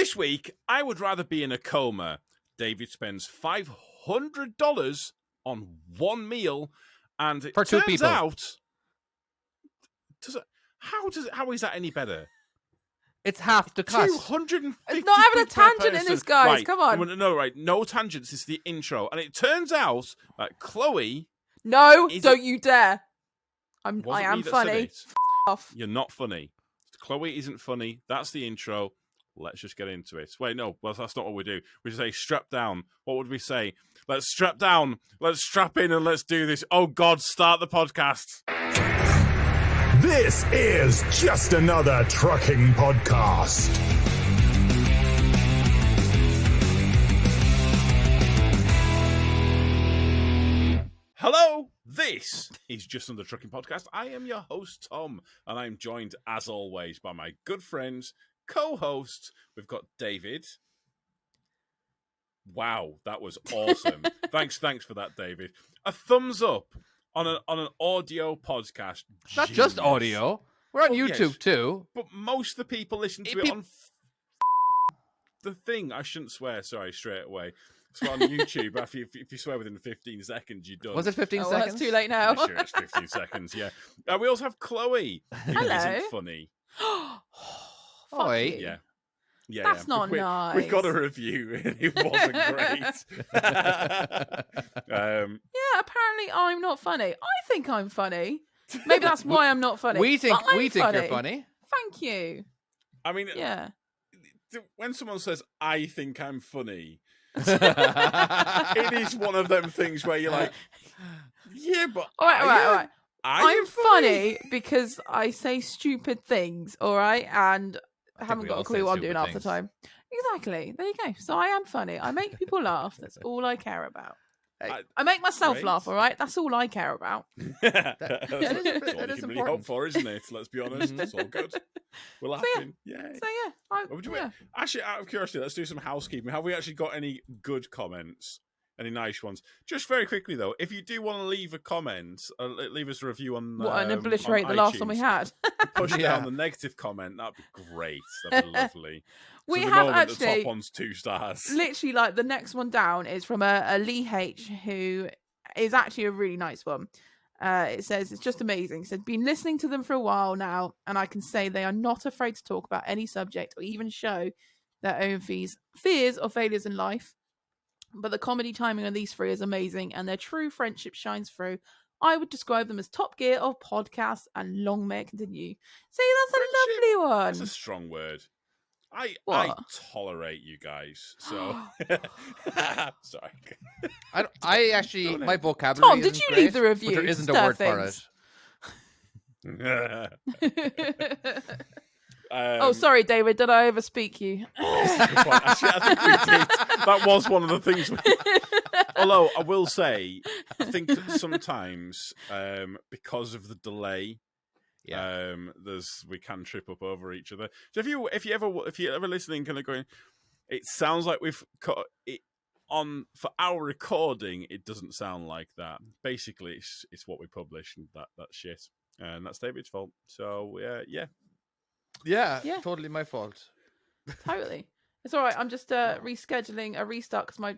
This week, I would rather be in a coma. David spends $500 on one meal, and it For two turns people. out, how is that any better? It's half the cost. 250 It's not having a quid per tangent in person. this, guys. Right. Come on. No, right. No tangents. It's the intro. And it turns out that Chloe... No, don't you dare. I me am that said funny. it. Off. You're not funny. Chloe isn't funny. That's the intro. Let's just get into it. Wait, no. Well, that's not what we do. We say strap down. What would we say? Let's strap down. Let's strap in and let's do this. Oh, God, start the podcast. This is just another trucking podcast. Hello, this is Just Another Trucking Podcast. I am your host, Tom, and I'm joined, as always, by my good friends, co-hosts. We've got David. Wow, that was awesome. Thanks for that, David. A thumbs up on an audio podcast. Not just audio. We're on YouTube yes, too. but most of the people listen to it on the thing. I shouldn't swear, sorry, straight away. So on YouTube, if you swear within 15 seconds, you're done. Was it 15 Oh, seconds? that's too late now. Pretty sure it's 15 seconds, yeah. We also have Chloe, who Hello. isn't funny. Fuck Oi. you. Yeah. That's not we, nice. We got a review, and it wasn't great. Yeah, apparently I'm not funny. I think I'm funny. Maybe that's why I'm not funny. We think But I'm you're funny. Thank you. I mean, Yeah. when someone says, I think I'm funny, it is one of them things where you're like, yeah, but All right. I'm funny. funny because I say stupid things, all right? And I haven't we got all a clue say what I'm stupid doing half the things. time. Exactly. There you go. So I am funny. I make people laugh. That's all I care about. I make myself Great. laugh, all right? That's all I care about. That's that all is you important. can really hope for, isn't it? Let's be honest. It's all good. We're laughing. Yeah. So yeah, Actually, out of curiosity, let's do some housekeeping. Have we actually got any good comments? Any nice ones? Just very quickly, though, if you do want to leave a comment, leave us a review on and obliterate on the last one we iTunes. had. Push Yeah. down the negative comment. That'd be great. That'd be lovely. We so at the have moment, the actually- top one's 2 stars. Literally, like the next one down is from a Lee H, who is actually a really nice one. It says it's just amazing. It said, been listening to them for a while now, and I can say they are not afraid to talk about any subject or even show their own fears or failures in life. But the comedy timing on these three is amazing, and their true friendship shines through. I would describe them as top gear of podcasts, and long may it continue. See, that's a lovely one. That's a strong word. I What? tolerate you guys. So sorry. I actually, my vocabulary Tom, did isn't you great, leave the review? But there isn't a Stir word for it. things. Oh, sorry, David. Did I overspeak you? Actually, I think we did. That was one of the things. Although I will say, I think that sometimes because of the delay, we can trip up over each other. So if you ever listening, kind of going, it sounds like we've cut it on for our recording. It doesn't sound like that. Basically, it's what we publish and that shit, and that's David's fault. So yeah. Yeah, Yeah. totally my fault. Totally. It's all right. I'm just rescheduling a restart because my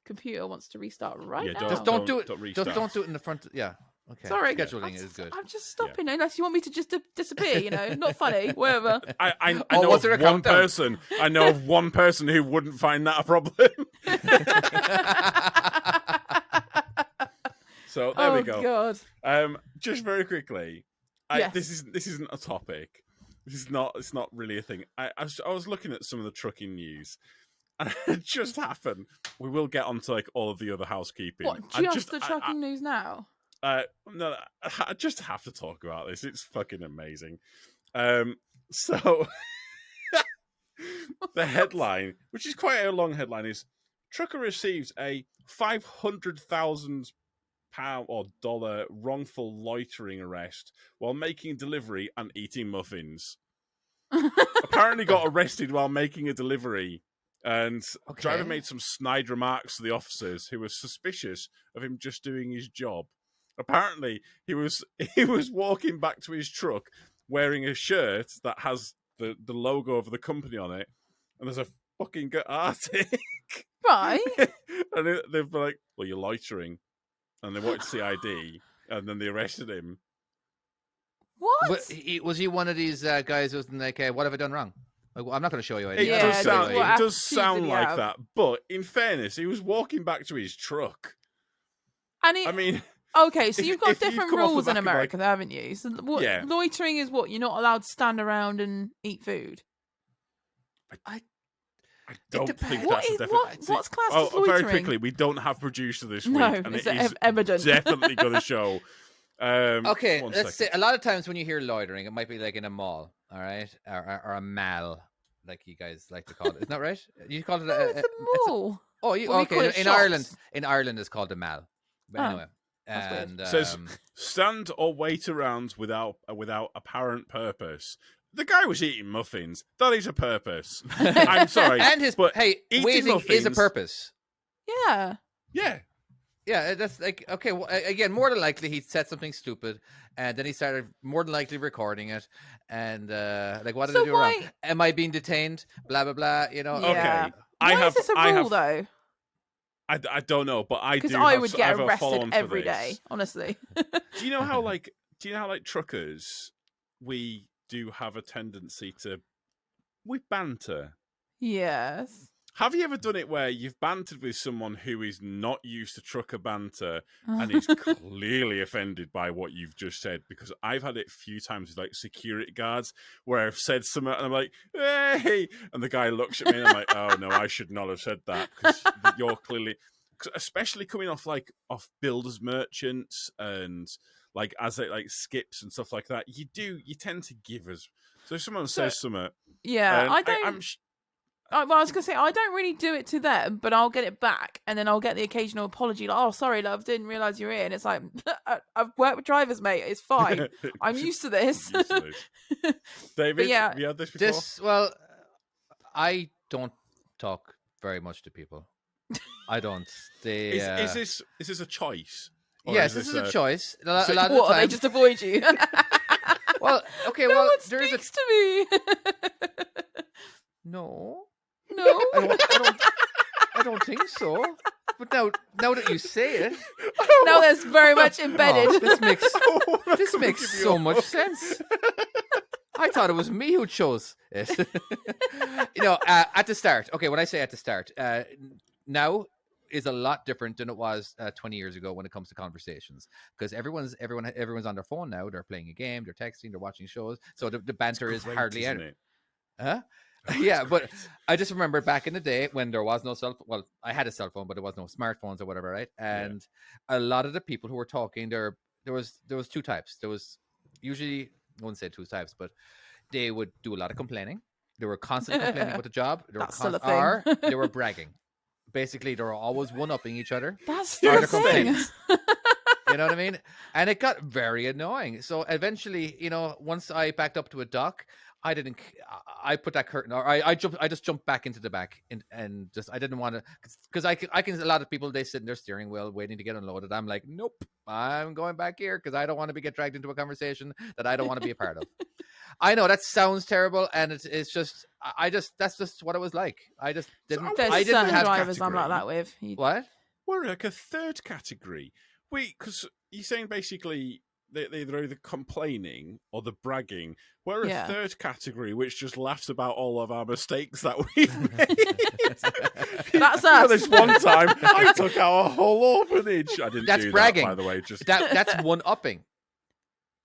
computer wants to restart right now. Just don't do it. Don't Just restart. don't do it in the front. Yeah. Okay. Sorry. Scheduling is good. I'm just stopping unless you want me to just disappear. Not funny. Whatever. I Oh, know was there of a one countdown? person. I know of one person who wouldn't find that a problem. So there we go. God. Just very quickly, Yes. this isn't a topic. It's not really a thing. I was looking at some of the trucking news, and it just happened. We will get onto like all of the other housekeeping. What? Just the trucking news now? No, I just have to talk about this. It's fucking amazing. So the headline, which is quite a long headline, is trucker receives a £500,000 or dollar wrongful loitering arrest while making delivery and eating muffins. Apparently got arrested while making a delivery, and driver made some snide remarks to the officers who were suspicious of him just doing his job. Apparently he was walking back to his truck wearing a shirt that has the logo of the company on it, and there's a fucking Arctic. Right. And they've been like, well, you're loitering. And they wanted to see ID, and then they arrested him. What? But was he one of these guys who was like, what have I done wrong? Like, well, I'm not going to show you It anything. Yeah, does sound, what it does attitude did sound he like have? that. But in fairness, he was walking back to his truck. And I mean, okay, so if- you've got if you've different come off the rules in back of, like- America, haven't you? So Yeah. loitering is what? You're not allowed to stand around and eat food. I don't depends. think What that's is- a definite. what's classed oh, as loitering? very quickly, we don't have producer this week, No, and it's it is evident. definitely going to show. Okay, one let's say second. a lot of times when you hear loitering, it might be like in a mall, all right, or a mall, like you guys like to call it. Isn't that right? You call it No, it's a mall. oh, Well, we call okay. it In shops. Ireland, it's called a mall. But Oh, anyway, that's weird. and Says stand or wait around without apparent purpose. The guy was eating muffins. That is a purpose. I'm sorry, and his but hey, eating waiting is a muffins- purpose. Yeah. yeah. Yeah, that's like okay. Well, again, more than likely he said something stupid, and then he started more than likely recording it, and like, what did So I do wrong? why- Am I being detained? Blah blah blah. You know. Yeah. Okay. Why is this a rule though? I don't know, but I do. Because I have- would I get have a arrested follow-on for every this. day, honestly. Do you know how like truckers, we do have a tendency to banter. Yes. Have you ever done it where you've bantered with someone who is not used to trucker banter and is clearly offended by what you've just said? Because I've had it a few times with like security guards where I've said something and I'm like, hey, and the guy looks at me and I'm like, oh no, I should not have said that because you're clearly, especially coming off builders merchants and like as it like skips and stuff like that, you tend to give us. So if someone says something, Yeah, I don't. I'm Well, I was gonna say I don't really do it to them, but I'll get it back, and then I'll get the occasional apology, like, "Oh, sorry, love, didn't realize you're here." And it's like, I've worked with drivers, mate. It's fine. I'm used to this. David, yeah. have you had this before? I don't talk very much to people. I don't. They, Is this a choice? Or yes, this is a choice. A lot of What? the They time. just avoid you. Well, okay. No well, one there is a speaks to me. no. No. I don't think so. But now that you say it, Now that's very much embedded. oh, this makes so much sense. I thought it was me who chose it. At the start. Okay, when I say at the start, now is a lot different than it was 20 years ago when it comes to conversations, because everyone's on their phone now. They're playing a game, they're texting, they're watching shows, so the banter is hardly isn't any. it? Huh? Yeah, but I just remember back in the day when there was no cell phone. Well, I had a cell phone, but there was no smartphones or whatever, right? And a lot of the people who were talking, there was two types. There was usually, I wouldn't say two types, but they would do a lot of complaining. They were constantly complaining about the job. That's still a thing. Or they were bragging. Basically, they were always one-upping each other. That's Start the a thing. complaint. You know what I mean? And it got very annoying. So eventually, once I backed up to a dock, I put that curtain, or I just jumped back into the back and just, I didn't want to, because I can, a lot of people, they sit in their steering wheel waiting to get unloaded. I'm like, nope, I'm going back here because I don't want to get dragged into a conversation that I don't want to be a part of. I know that sounds terrible, and it's just, that's just what it was like. I just didn't, There's I didn't certain have drivers I'm like category. that with. What? We're like a third category. Because you're saying basically they're either complaining or the bragging. We're a third category which just laughs about all of our mistakes that we've made. That's us. This one time, I took our whole orphanage. I didn't That's do bragging. that, by the way. Just That's one-upping.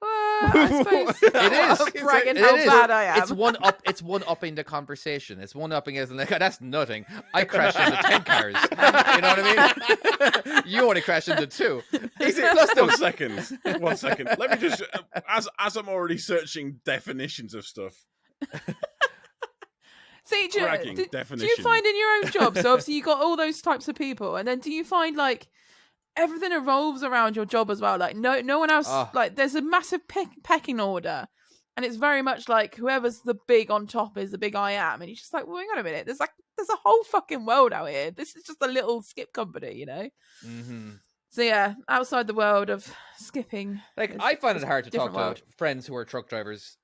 I suppose It is. bragging It how is. bad I am. It's one-upping the conversation. It's one-upping as in like, that's nothing. I crashed into 10 cars. You know what I mean? You only crashed into 2. Is it plus 1 second? 1 second. Let me just, as I'm already searching definitions of stuff. See, do Bragging you definition. find in your own job? So obviously you got all those types of people, and then do you find like everything revolves around your job as well? Like no one else. Like there's a massive pecking order, and it's very much like whoever's the big on top is the big I am, and you're just like, well, hang on a minute. There's a whole fucking world out here. This is just a little skip company, you know. Mm-hmm. So yeah, outside the world of skipping, Like I find it hard to talk different to friends who are truck drivers,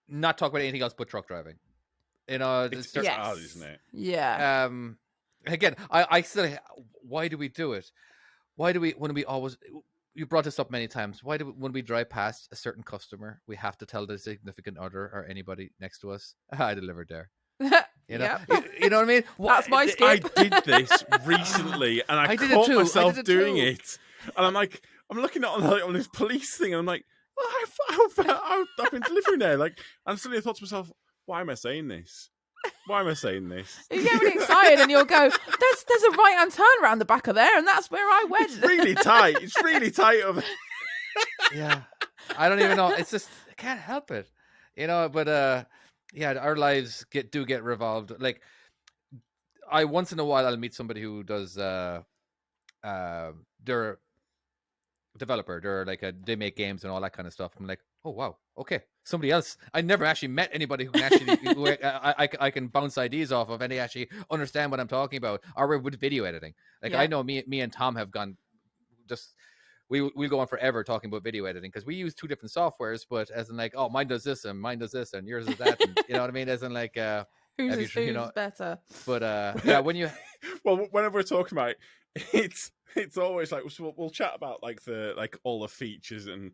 not talk about anything else but truck driving. You know, It's there's- Yes. hard, isn't it? Yeah. Again, I still, why do we do it? Why do we, when we always, you brought this up many times, why do we, when we drive past a certain customer, we have to tell the significant other or anybody next to us, I delivered there. You know, Yep. you know what I mean? That's my skip. I did this recently, and I did it caught too. I myself did it doing too. it. And I'm like, I'm looking on this police thing, and I'm like, I've been delivering there. Like, and suddenly I thought to myself, why am I saying this? Why am I saying this? You get really excited and you'll go, there's a right hand turn around the back of there, and that's where I went. It's really tight. It's really tight over there. Yeah. I don't even know. It's just, I can't help it. You know, but yeah, our lives get revolved. Like, I once in a while I'll meet somebody who does they're a developer. They're like they make games and all that kind of stuff. I'm like, oh wow, okay, somebody else. I never actually met anybody who can actually I can bounce ideas off of, and they actually understand what I'm talking about. Or with video editing, like Yeah. I know me and Tom have gone just. We'll go on forever talking about video editing because we use two different softwares, but as in like, oh, mine does this and mine does this and yours is that, and, you know what I mean? As in like, Who's you know- better? but yeah, when you Well, whenever we're talking about it, it's always like we'll chat about like all the features, and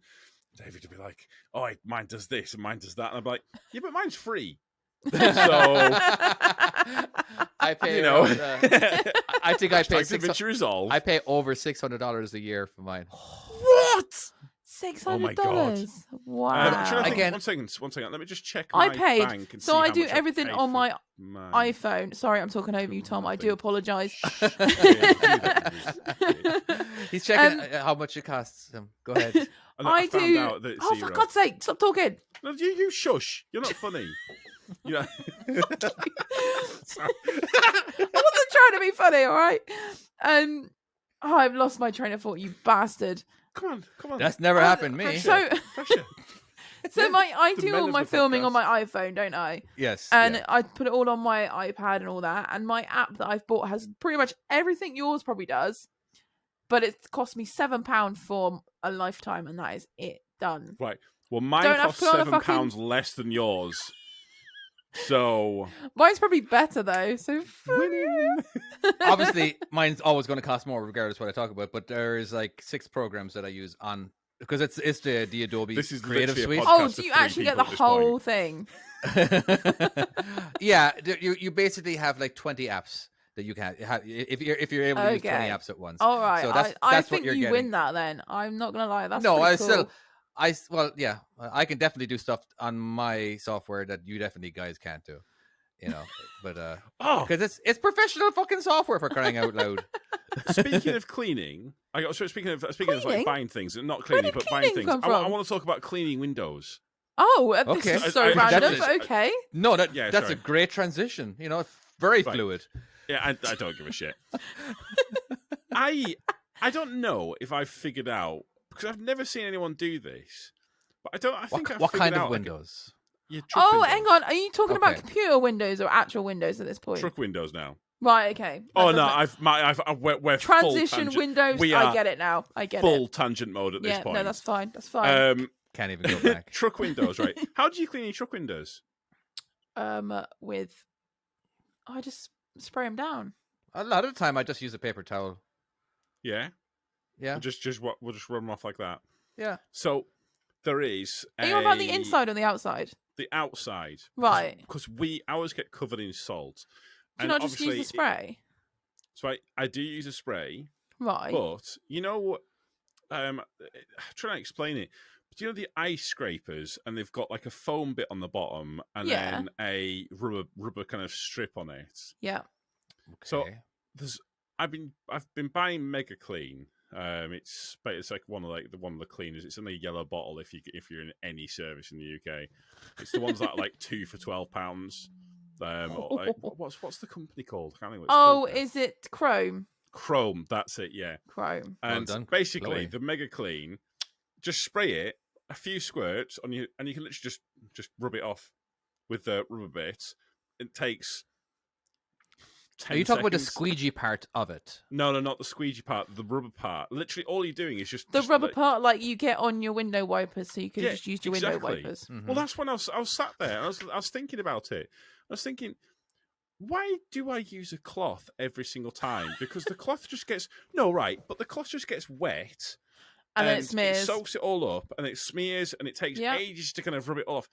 David will be like, "Oh, mine does this and mine does that," and I'm like, "Yeah, but mine's free." So I pay, you know, I think I pay convince you resolve. I pay over $600 a year for mine. What? $600. Oh my God. Wow. Should I think, Again- one second. Let me just check I my paid, bank and so see I how do much everything paid on for my mine. iPhone. Sorry, I'm talking over you, Tom. I do Nothing. apologise. He's checking how much it costs him. Go ahead. And I found do. out that it's Oh, zero. for God's sake, stop talking. No, you shush. You're not funny. You know. Sorry. I wasn't trying to be funny, all right? Oh, I've lost my train of thought, you bastard. Come on. That's never happened to me. So, Pressure. I The do men all of my the filming on podcast. my iPhone, don't I? Yes. And yeah. I put it all on my iPad and all that. And my app that I've bought has pretty much everything yours probably does. But it cost me £7 for a lifetime, and that is it. Done. Right. Well, mine Don't have costs to put on a £7 less than yours. So Mine's probably better though. So Obviously, mine's always going to cost more regardless of what I talk about. But there is like 6 programs that I use on because it's the Adobe This is Creative literally a Suite. podcast oh, of do you 3 actually get people the at this whole point. thing? Yeah, you basically have like 20 apps that you can have if you're able to use 20 Okay. apps at once. All right. So that's I what think you're you getting. win that then. I'm not gonna lie. That's No, pretty I cool. still well, yeah, I can definitely do stuff on my software that you definitely guys can't do. You know, but Oh, because it's professional fucking software for crying out loud. speaking of cleaning, speaking of Cleaning? like buying things, not Where cleaning, did but buying cleaning things. come I from? want to talk about cleaning windows. Oh, Okay. this is so I- random. that's- But okay. No, that's sorry. a great transition. You know, very Right. fluid. Yeah, I don't give a shit. I don't know if I've figured out because I've never seen anyone do this. But I don't. I think I've What figured kind of out, like, windows? yeah, truck Oh, windows. hang on. Are you talking about Okay. computer windows or actual windows at this point? Truck windows now. Right. Okay. Oh That no, doesn't- we're transition full tangent. windows. We I are get it now. I get full it. tangent mode at this Yeah. point. No, that's fine. That's fine. Can't even go back. Truck windows, right? How do you clean your truck windows? With I just spray them down. A lot of the time, I just use a paper towel. Yeah, Yeah, we'll just run them off like that. yeah. So there is. Are you on about the inside or the outside? The outside, Right. Because ours get covered in salt. Do you not just use the spray? So I do use a spray, Right. but you know what? I'm trying to explain it. But you know the ice scrapers, and they've got like a foam bit on the bottom, and Yeah. then a rubber kind of strip on it. Yeah. So Okay. I've been buying Mega Clean. It's like one of the cleaners. It's in a yellow bottle if you're in any service in the UK. It's the ones that are like 2 for £12. Or like, what's the company called? I can't think what it's Oh, called now. is it Chrome? Chrome. That's it. Yeah. Chrome. And done, basically, Chloe. the Mega Clean, just spray it a few squirts on you, and you can literally just rub it off with the rubber bit. It takes. 10 Are you talking about the seconds. squeegee part of it? No, not the squeegee part. The rubber part. Literally, all you're doing is just The just rubber like- part like you get on your window wipers, so you could Yeah, just use your window exactly. wipers. Mhm. Well, that's when I was sat there. And I was thinking about it. was thinking, why do I use a cloth every single time? Because the cloth just gets but the cloth just gets wet, And then it it smears. soaks it all up, and it smears, and it takes ages to kind of rub it off.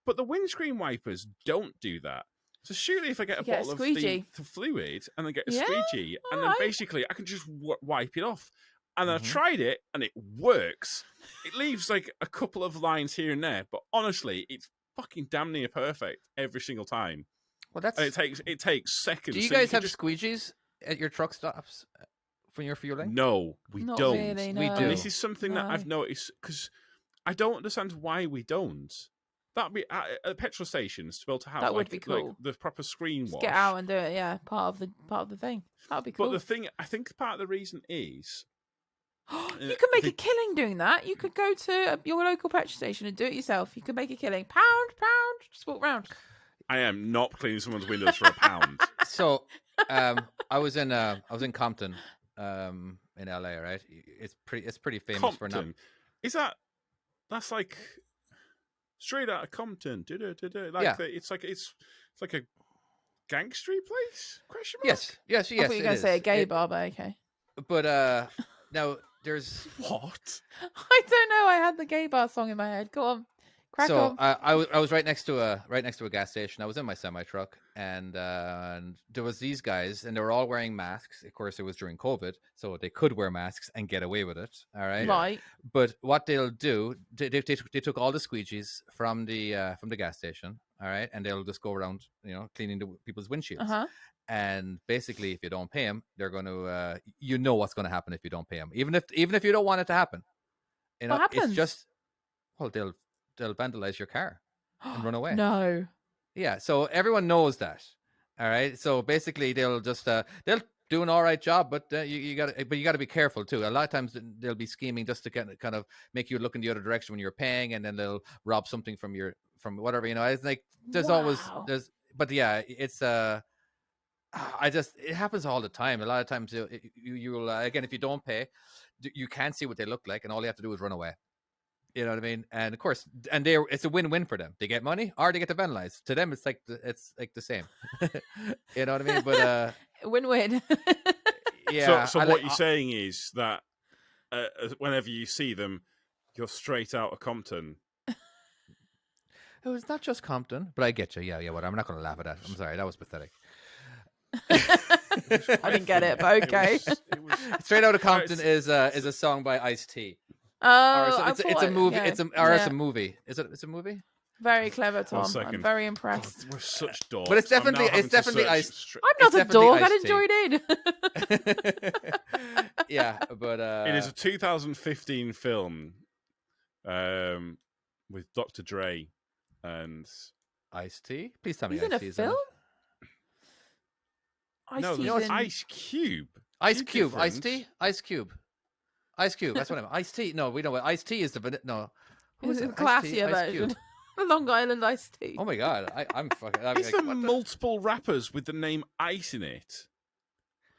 But the windscreen wipers don't do that. So surely, if I get a bottle of the fluid and then get a squeegee, and then basically I can just wipe it off. And I tried it, and it works. It leaves like a couple of lines here and there, but honestly, it's fucking damn near perfect every single time. Well, that's. And it takes seconds. Do you guys have squeegees at your truck stops for your fueling? No, we Not don't. really, no. We do. And this is something that I've noticed because I don't understand why we don't. That'd be at petrol stations to be able to have That would be cool. like the proper screen wash. Just get out and do it. Yeah, part of the thing. That would be cool. But the thing, I think part of the reason is you can make a killing doing that. You could go to your local petrol station and do it yourself. You could make a killing. Pound, just walk round. I am not cleaning someone's windows for a pound. So, I was in Compton, in LA, right? It's pretty famous Compton. for not. Is that's like straight out of Compton? It's like a gangstery place? Question mark? Yes. I thought you were going to say a gay bar, but okay. But now there's what? I don't know. I had the gay bar song in my head. Go on. Crack on. I was right next to a gas station. I was in my semi truck, and there was these guys, and they were all wearing masks. Of course, it was during COVID, so they could wear masks and get away with it. All right. Right. But what they'll do, they took all the squeegees from the gas station. All right, and they'll just go around, cleaning the people's windshields. And basically, if you don't pay them, they're going to, what's going to happen if you don't pay them, even if you don't want it to happen. What happens? It's just, well, they'll vandalize your car and run away. No. Yeah, so everyone knows that. All right, so basically they'll just they'll do an all right job, but you got to be careful too. A lot of times they'll be scheming just to kind of make you look in the other direction when you're paying, and then they'll rob something from whatever. It's like there's always. But yeah, it's it happens all the time. A lot of times you'll again, if you don't pay, you can't see what they look like, and all you have to do is run away. You know what I mean? And of course, it's a win-win for them. They get money, or they get to vandalize. To them, it's like the same. You know what I mean? But win-win. Yeah. So what you're saying is that whenever you see them, you're straight out of Compton. It was not just Compton, but I get you. Yeah. What? I'm not going to laugh at that. I'm sorry, that was pathetic. I didn't get it, but okay. It was Straight Outta Compton is a song by Ice-T. Oh, it's a movie. Yeah. It's a movie. It's a movie. Very clever, Tom. second. I'm very impressed. God, we're such dorks. But it's definitely Ice. I'm not a dog. I Ice-T. didn't join in. Yeah, but it is a 2015 film with Dr. Dre and Ice-T. Please tell me He's in a Ice-T is film? no, it's Ice Cube. Ice Cube. Different. Ice-T. Ice Cube. Ice Cube. That's what I'm. Ice-T. No, we know what Ice-T is. No. Who is It's a it? classier Ice Cube. version. Long Island iced tea. Oh my god, I'm fucking. Is there multiple rappers with the name Ice in it?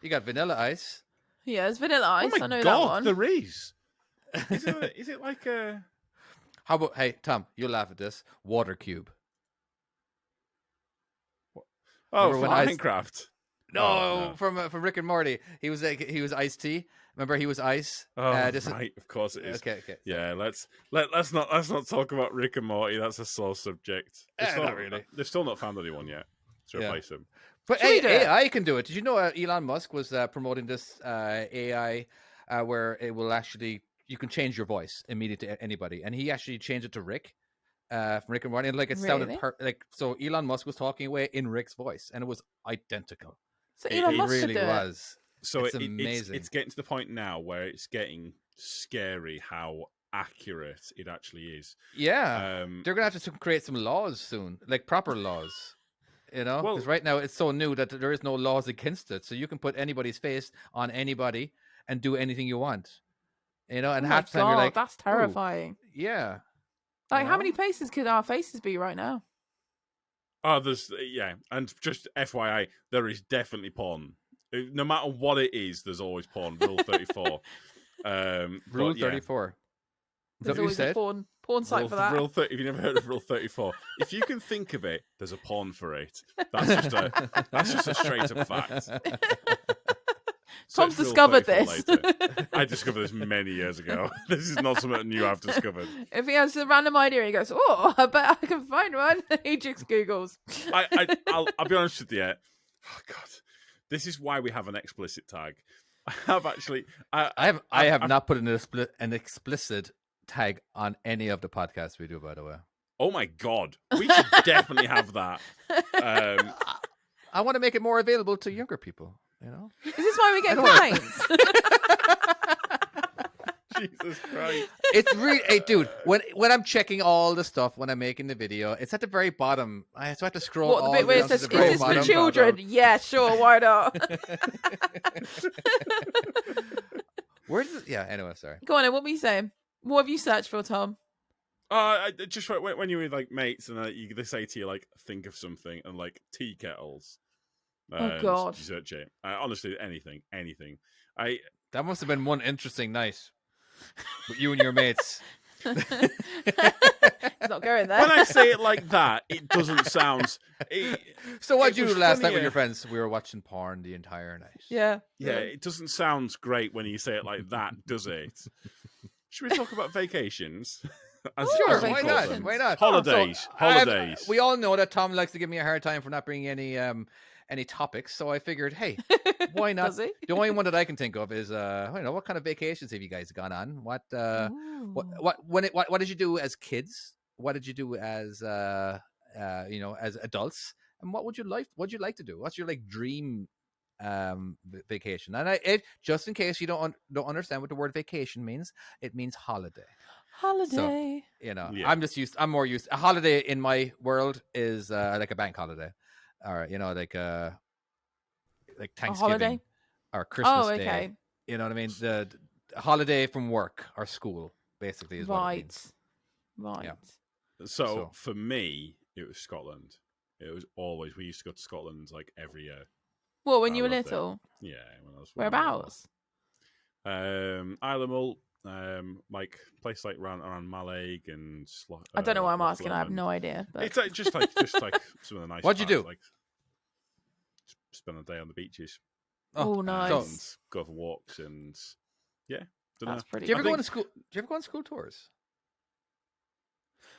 You got Vanilla Ice. Yeah, it's Vanilla Ice. Oh my I know God, that one. there is. Is it like a? How about Tom? You'll laugh at this. Water Cube. Oh, Remember from when Minecraft. No, from Rick and Morty. He was Ice-T. Remember, he was Ice. Oh, right, of course it is. Okay. Yeah, let's not talk about Rick and Morty. That's a sore subject. Not really. They've still not found anyone yet to replace him. But Should we do it? AI can do it. Did you know Elon Musk was promoting this AI where it will actually you can change your voice immediately to anybody, and he actually changed it to Rick. From Rick and Morty, and like it sounded so. Elon Musk was talking away in Rick's voice, and it was identical. So Elon Musk really should do it. was. So it's amazing. It's getting to the point now where it's getting scary how accurate it actually is. Yeah, they're gonna have to create some laws soon, like proper laws. Because right now it's so new that there is no laws against it, so you can put anybody's face on anybody and do anything you want. And half the time you're like, that's terrifying. Ooh. Yeah. Like, how many places could our faces be right now? Oh, and just FYI, there is definitely porn. No matter what it is, there's always porn. Rule 34. Rule 34. Is that There's what you always a said? porn porn site for that. If you've never heard of Rule 34, if you can think of it, there's a porn for it. That's just a straight up fact. Tom's Search Rule discovered 34 this. later. I discovered this many years ago. This is not something new I've discovered. If he has a random idea, he goes, "Oh, I bet I can find one." He just Googles. I'll be honest with you. Oh God, this is why we have an explicit tag. I have actually. I have not put an explicit tag on any of the podcasts we do, by the way. Oh my God, we should definitely have that. I want to make it more available to younger people. You know, Is this why we get complaints? Jesus Christ! it's really, hey, dude. When I'm checking all the stuff when I'm making the video, it's at the very bottom. I have to scroll. What, the all bit the where way it down says, to "Is the very this for bottom. children?" Yeah, sure, why not? Where does it? Yeah. Anyway, sorry. Go on, then. What were you saying? What have you searched for, Tom? Just when you're with like mates and they say to you like, think of something, and like tea kettles. Oh God! You search it. Honestly, anything. That must have been one interesting night with you and your mates. It's not going there. When I say it like that, it doesn't sound. So what'd it you do was last night with funnier. your friends? We were watching porn the entire night. Yeah. It doesn't sound great when you say it like that, does it? Should we talk about vacations? Sure, as we why call not? them? Why not? Holidays. So, Holidays. we all know that Tom likes to give me a hard time for not bringing any topics, so I figured, hey, why not? Does he? The only one that I can think of is, what kind of vacations have you guys gone on? What did you do as kids? What did you do as as adults? And what would you like to do? What's your like dream vacation? And just in case you don't understand what the word vacation means, it means holiday. Holiday. So, Yeah. I'm more used. A holiday in my world is like a bank holiday, or like Thanksgiving holiday? or Christmas Oh, okay. Day. You know what I mean? The holiday from work or school, basically, is what it means. Right. Yeah. So for me, it was Scotland. It was always we used to go to Scotland like every year. What, when I you were loved it. little? Yeah, when I was Whereabouts? Isle of Mull, like place like around Mallaig and. I don't know why I'm Loch asking. I have Lomond. no idea. But... It's like just like some of the nice. What'd you parts, do? Like spend a day on the beaches. Oh, nice. And go for walks and That's pretty. Do you ever I go think- on school? Do you ever go on school tours?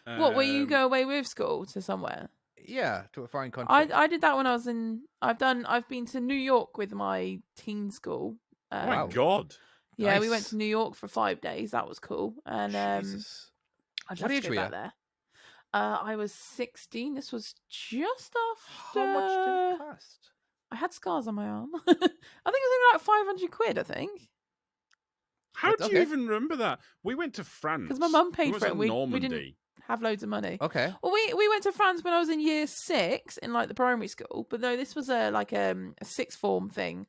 What, where you Um, go away with school to somewhere? Yeah, to a foreign country. I did that when I was in. I've been to New York with my teen school. Oh my Wow. God! Yeah, we went Nice. to New York for 5 days. That was cool. And Jesus. I'd What love age to were go you? back there. I was 16. This was just after. How much did it cost? I had scars on my arm. I think it was only like 500 quid. I think How do you Okay. even remember that? We went to France because my mum paid we for it. went to We didn't Normandy. have loads of money. Okay. Well, we went to France when I was in year 6 in like the primary school, but no, this was a sixth form thing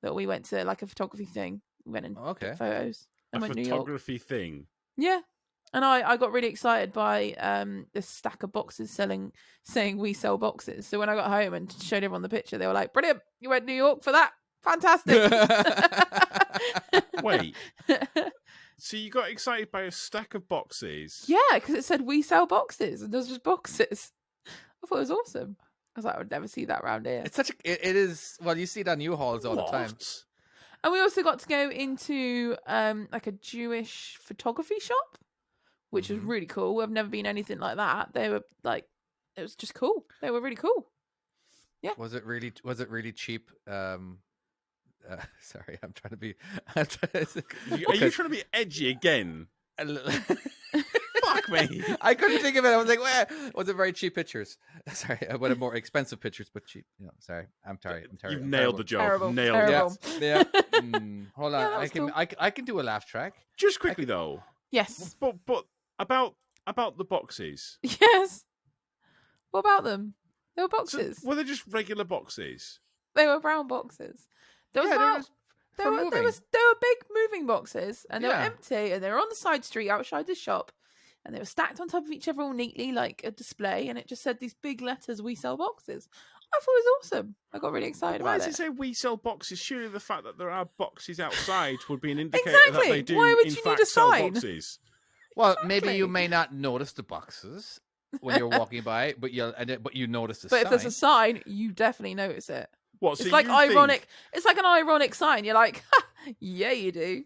that we went to, like a photography thing. We went and Okay. took photos and A went to New York. photography thing. Yeah, and I got really excited by this stack of boxes saying we sell boxes. So when I got home and showed everyone the picture, they were like, "Brilliant! You went to New York for that? Fantastic!" Wait, so you got excited by a stack of boxes? Yeah, because it said we sell boxes, and there's just boxes. I thought it was awesome. I was like, I would never see that around here. It's such a. It is. Well, you see it on U-Hauls all the time. What? And we also got to go into like a Jewish photography shop, which was really cool. I've never been anything like that. They were like, it was just cool. They were really cool. Was it really cheap? Sorry, I'm trying to be. I'm trying to, Are you trying to be edgy again? a little- Fuck me. I couldn't think of it. I was like, "Well, was it very cheap pictures?" Sorry, I wanted more expensive pictures, but cheap. Sorry, I'm sorry. You've nailed the joke. Terrible, Nailed terrible. it. Yeah. Hold on. Yeah, that I was can. cool. I can do a laugh track. Just quickly though, Yes. but about the boxes. Yes. What about them? They were So, boxes. were they just regular boxes? They were brown boxes. There was Yeah, they're about just They for were, moving. they were big moving boxes, and they were Yeah. empty, and they were on the side street outside the shop, and they were stacked on top of each other all neatly, like a display, and it just said these big letters, "We sell boxes." I thought it was awesome. I got really excited Why about does it. it say we sell boxes? Surely the fact that there are boxes outside would be an indicator Exactly. that they do Why would in you need fact a sell sign? boxes. Well, maybe you Exactly. may not notice the boxes when you're walking by, but you notice the But sign. if there's a sign, you definitely notice it. What? It's So like you ironic. Think... It's like an ironic sign. You're like, ha, yeah, you do.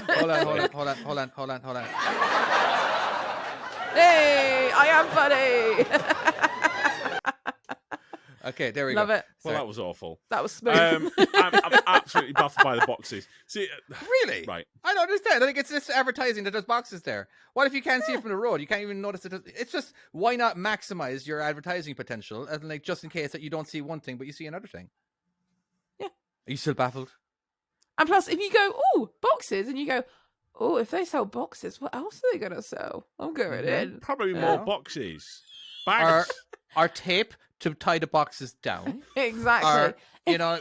hold on. Hey, I am funny. Okay, there we Love go. it. Well, Sorry. that was awful. That was smooth. I'm absolutely baffled by the boxes. See, Really? right? I don't understand. I think it's just advertising that there's boxes there. What if you can't see it from the road? You can't even notice it. It's just, why not maximize your advertising potential, and like just in case that you don't see one thing but you see another thing? Yeah. Are you still baffled? And plus, if you go, oh, boxes, and you go, oh, if they sell boxes, what else are they going to sell? I'm going in. Probably Yeah. more boxes. Bags. Our tape to tie the boxes down. Exactly. You know,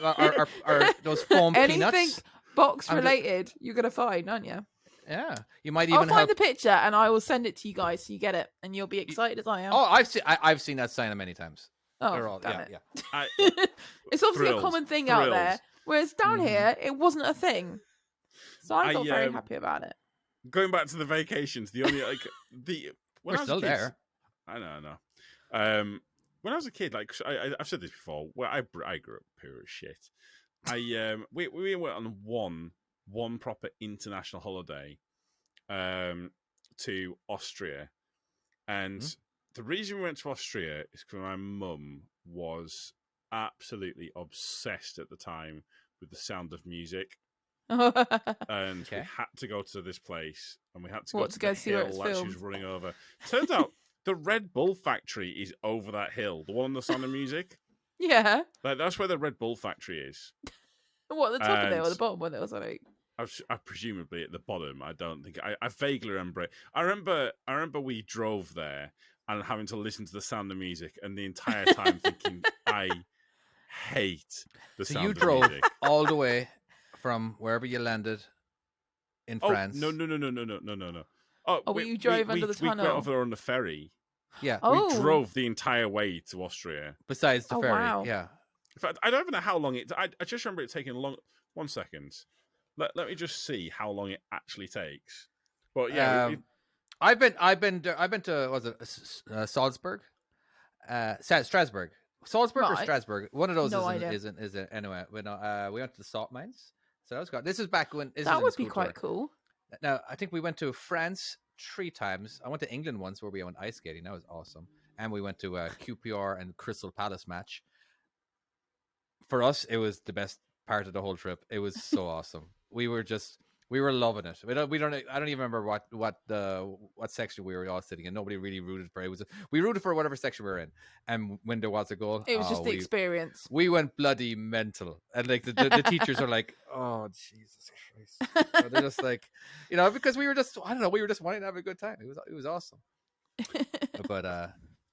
are those foam Anything peanuts. box I'm ju- related, you're going to find, aren't you? Yeah, you might I'll even find help. the picture and I will send it to you guys so you get it and you'll be excited as I am. Oh, I've seen that sign many times. They're all, damn it. I, It's obviously Thrills. a common thing out there, Thrills. whereas down Mhm. here, it wasn't a thing. So I I, got very happy about it. going back to the vacations, the only when We're I was a still kid- there. I know. When I was a kid, like I've said this before, where I grew up poor as shit. We went on one proper international holiday, to Austria, and the reason we went to Austria is because my mum was absolutely obsessed at the time with the Sound of Music. And Okay. we had to go to this place, and we had to What, go to to go the see where hill it's that she filmed? was running over. Turns out the Red Bull factory is over that hill, the one on the Sound of Music. Yeah. Like, that's where the Red Bull factory is. What, the top of it or And- the bottom of it or something? I presumably at the bottom. I don't think I vaguely remember it. I remember we drove there and having to listen to the Sound of Music, and the entire time thinking, I hate the So Sound you of drove Music. all the way from wherever you landed in France. No. Oh, you drove under the We went tunnel. over on the ferry. Yeah. Oh. We drove the entire way to Austria. Besides the Oh, ferry. wow. Yeah. In fact, I don't even know how long it. I just remember it taking long. 1 second. Let me just see how long it actually takes. But yeah, I've been to was it Salzburg, Strasbourg, Salzburg or Right. Strasbourg. One of those No idea. isn't anyway. We went to the salt mines, so that was good. This is back when this is That in would the be school quite tour. cool. Now I think we went to France 3 times. I went to England once where we went ice skating. That was awesome, and we went to a QPR and Crystal Palace match. For us, it was the best part of the whole trip. It was so awesome. We were loving it. I don't even remember what section we were all sitting in. Nobody really rooted for it. We rooted for whatever section we were in. And when there was a goal, It was just the experience. we went bloody mental. And like the teachers are like, "Oh Jesus Christ!" So they're just like, because we were just wanting to have a good time. It was awesome. But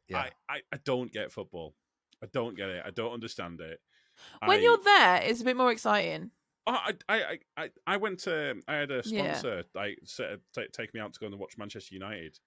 yeah, I don't get football. I don't get it. I don't understand it. When you're there, it's a bit more exciting. I went to. I had a Yeah. sponsor take me out to go and watch Manchester United.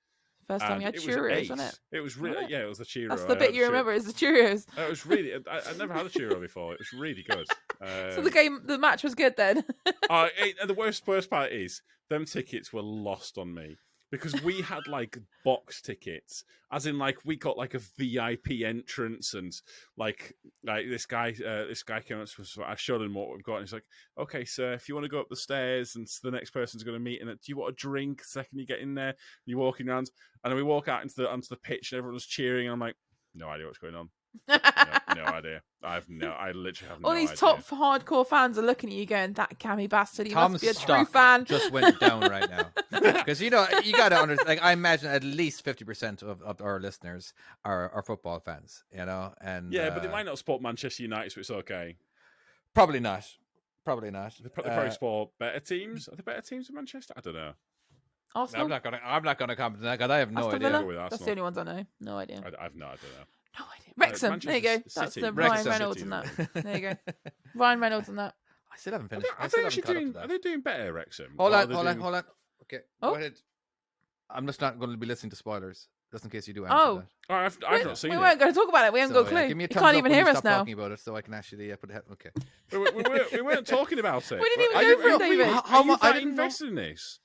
First time and you had it was Cheerios, ace. wasn't it? It was really Wasn't it? yeah. It was the Cheerio. That's I the had bit you Cheerio. remember is the Cheerios. It was really. I never had a Cheerio before. It was really good. So the match was good then. The worst part is them tickets were lost on me because we had like box tickets, as in like we got like a VIP entrance, and like this guy came up to us. I showed him what we've got, and he's like, "Okay, sir, if you want to go up the stairs, and the next person's going to meet, and do you want a drink? The second you get in there, you're walking around, and then we walk out onto the pitch, and everyone's cheering, and I'm like, no idea what's going on." No idea. I literally have no All these idea. top hardcore fans are looking at you going, that cammy bastard, he Tom's must be a true stock fan. just went down right now because you got to understand. Like, I imagine at least 50% of our listeners are football fans. And Yeah, but they might not support Manchester United, so it's okay. probably not. Probably not. They probably support better teams. Are there better teams than Manchester? I don't know. Arsenal? I'm not gonna comment on that because I have no Aston idea. Villa? With That's Arsenal. the only ones I know. No idea. I don't know. No idea. Wrexham. There you go. Manchester That's City. the Wrexham Ryan City Reynolds is and that. right. There you go. Ryan Reynolds and that. I still haven't Are finished. they, I still actually haven't caught up doing? to that. Are they doing better, Wrexham? Hold Or are on, they hold on, doing- hold on. Okay, Oh. go ahead. I'm just not going to be listening to spoilers. just in case you do answer Oh. that. Oh, I've not seen we it. weren't going to talk about it. We haven't got a clue. Give me a You thumbs can't up even when hear you us stop now. talking about it, so I can actually put it. Okay. We weren't talking about it. We didn't even Are go you- for it, are you- David. are How you mu- I that didn't know- invested in this?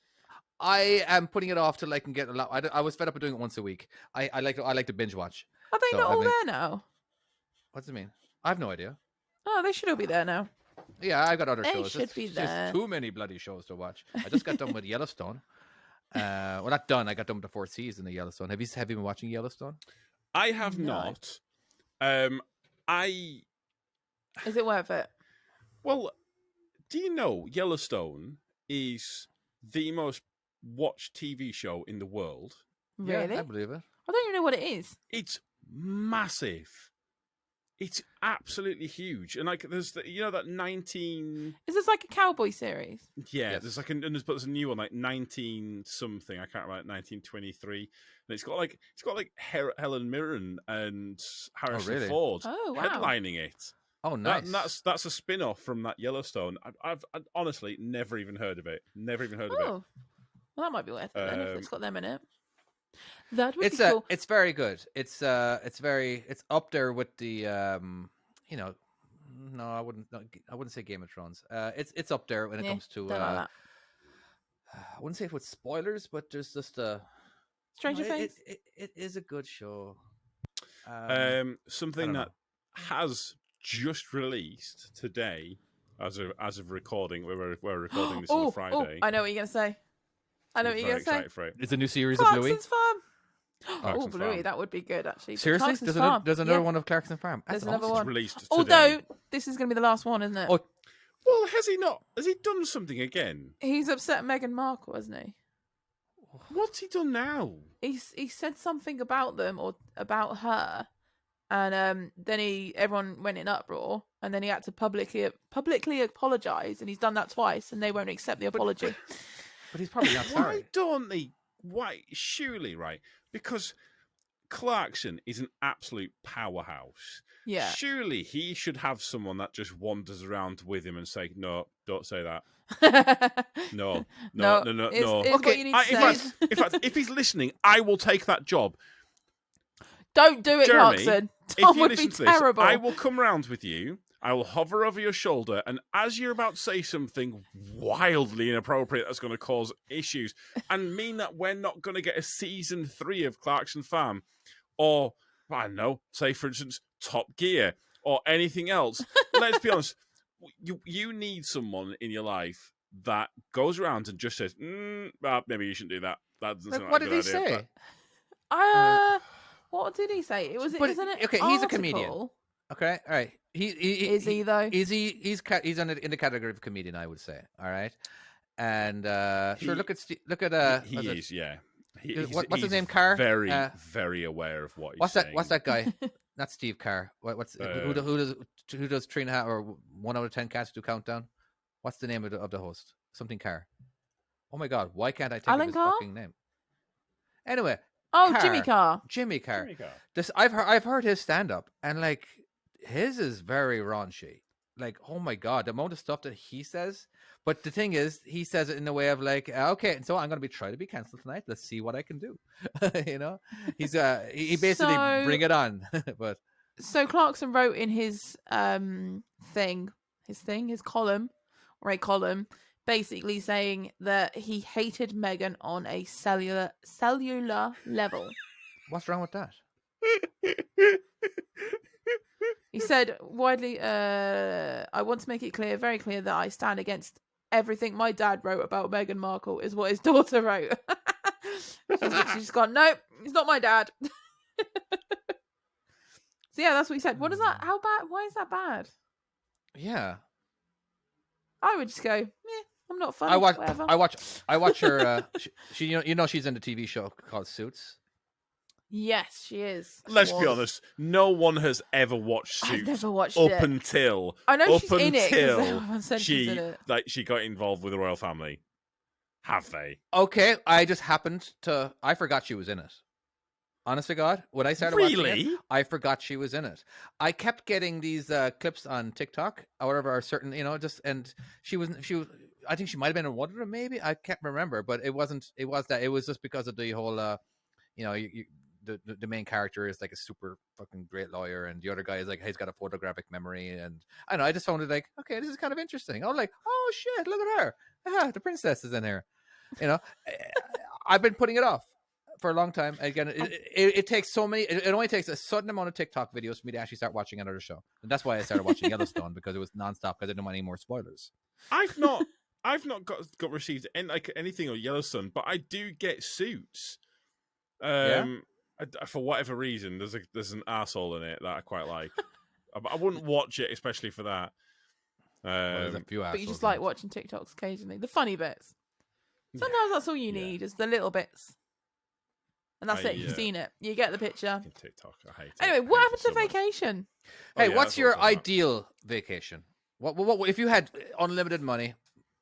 I am putting it off till I can get a lot. I was fed up with doing it once a week. I like to binge watch. Are they So, not I all mean- there now? What does it mean? I have no idea. Oh, they should all be there now. Yeah, I've got other They shows. should be There's there. too many bloody shows to watch. I just got done with Yellowstone. Well, not done. I got done with the 4th season of Yellowstone. Have you been watching Yellowstone? I have No. not. I Is it worth it? well, do you know Yellowstone is the most watched TV show in the world? Really? Yeah, I believe it. I don't even know what it is. It's massive. It's absolutely huge, and like there's that 19. Is this like a cowboy series? Yeah, Yes. there's there's a new one like 19 something. I can't remember, 1923, and it's got Helen Mirren and Harrison really? Ford Oh, wow. headlining it. Oh, nice. That's a spin off from that Yellowstone. I've honestly never even heard of it. Never even heard of it. Oh, well, that might be worth it then if it's got them in it. That would It's be cool. it's very good. It's up there with the no, I wouldn't say Game of Thrones. It's up there when it Yeah, comes to don't like that. I wouldn't say it with spoilers, but there's just Stranger Things. It is a good show. Something I don't that has just released today, as of recording. We're recording this on a Friday. I know what you're gonna say. I know what you're Very gonna say. excited for it. It's a new series of Bluey. Clarkson's Farm. Oh, Clarkson's Bluey, Farm. that would be good actually. But Seriously, Clarkson's Farm. there's another Yeah. one of Clarkson Farm. That's There's another awesome. one. Released today. Although this is gonna be the last one, isn't it? Oh, Well, has he not? Has he done something again? He's upset Meghan Markle, hasn't he? What's he done now? He said something about them or about her, and then everyone went in uproar, and then he had to publicly apologize, and he's done that twice, and they won't accept the apology. but he's probably not Why sorry. don't they? Why? Surely, right? Because Clarkson is an absolute powerhouse. Yeah. Surely he should have someone that just wanders around with him and say, "No, don't say that. No, no, no, no, it's- no." it's what you need to say. In fact, if he's listening, I will take that job. Don't do it, Jeremy, Clarkson. If Tom you would be listen to this, terrible. I will come round with you. I will hover over your shoulder, and as you're about to say something wildly inappropriate that's going to cause issues and mean that we're not going to get a season 3 of Clarkson Farm, or I don't know, say for instance, Top Gear or anything else. Let's be honest, you need someone in your life that goes around and just says, well, maybe you shouldn't do that. That doesn't sound What like a did he good idea. say? What did he say? It was. But, Isn't it? okay, he's a comedian. article? Okay, all right. Is he though? He's in the category of comedian, I would say. All right, and sure. Look at He what's it- is, yeah. What's his he's name? Carr. Very, very aware of what he's What's saying. that guy? Not Steve Carr. Who does 3.5 or 1 out of 10 cats do countdown? What's the name of the host? Something Carr. Oh my God! Why can't I think Alan of his Carr? fucking name? Anyway, Oh, Carr. Jimmy Carr. Jimmy Carr. There you go. This I've heard his stand up, and like his is very raunchy. Like, oh my God, the amount of stuff that he says. But the thing is, he says it in a way of like, okay, so I'm going to try to be cancelled tonight. Let's see what I can do. You know, he basically So- bring it on. But So Clarkson wrote in his his column, or a column, basically saying that he hated Meghan on a cellular level. what's wrong with that? He said widely, I want to make it clear, very clear, that I stand against everything my dad wrote about Meghan Markle is what his daughter wrote. she's gone, nope, he's not my dad. So yeah, that's what he said. What is that? How bad? Why is that bad? Yeah, I would just go, I'm not funny. I watch whatever. her. She she's in the TV show called Suits. Yes, she is. Let's be Was. honest. No one has ever watched I've Suits never watched up it. until I know up she's in it. 'cause until everyone said she's in it. she got involved with the royal family. Have they? Okay, I just happened to. I forgot she was in it. Honest to God, when I started watching Really? it, I forgot she was in it. I kept getting these clips on TikTok, or whatever, or certain, and she was. I think she might have been in one of them, maybe. I can't remember, but it wasn't. It was that. It was just because of the whole, the main character is like a super fucking great lawyer, and the other guy is like he's got a photographic memory, and I don't know. I just found it like, okay, this is kind of interesting. I was like, oh shit, look at her, the princess is in here. You know, I've been putting it off for a long time. Again, it takes so many. It only takes a certain amount of TikTok videos for me to actually start watching another show, and that's why I started watching Yellowstone, because it was nonstop. Because I didn't want any more spoilers. I've not got received anything on Yellowstone, but I do get Suits. For whatever reason, there's an arsehole in it that I quite like. I wouldn't watch it, especially for that. There's a few But you assholes just in like it. watching TikToks occasionally, the funny bits. Sometimes that's all you need, is the little bits. And that's it. You've seen it. You get the picture. TikTok, I hate it. Anyway, what happened to vacation? Hey, what's your ideal vacation? What if you had unlimited money,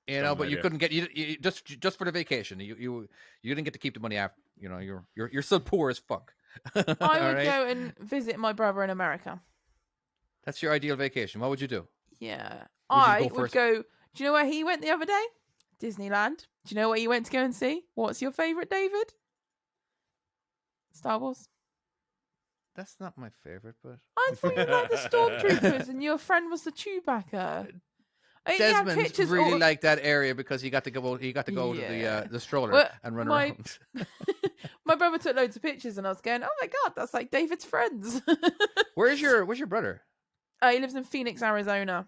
but you couldn't get you just for the vacation? You didn't get to keep the money after. You're still poor as fuck. I would go and visit my brother in America. That's your ideal vacation. What would you do? Yeah, Would you I go would first? go. Do you know where he went the other day? Disneyland. Do you know what he went to go and see? What's your favorite, David? Star Wars. That's not my favorite, but I thought you liked the Stormtroopers and your friend was the Chewbacca. He had Desmond pictures really all- liked that area because he got to go. He got to go Yeah. to the stroller Well, and run my- around. My brother took loads of pictures and I was going, oh my God, that's like David's friends. Where's your brother? He lives in Phoenix, Arizona.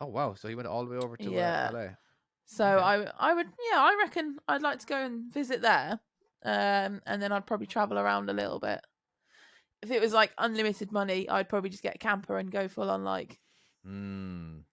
Oh wow! So he went all the way over to Yeah. LA. So Okay. I would, I reckon I'd like to go and visit there. And then I'd probably travel around a little bit. If it was like unlimited money, I'd probably just get a camper and go full on like.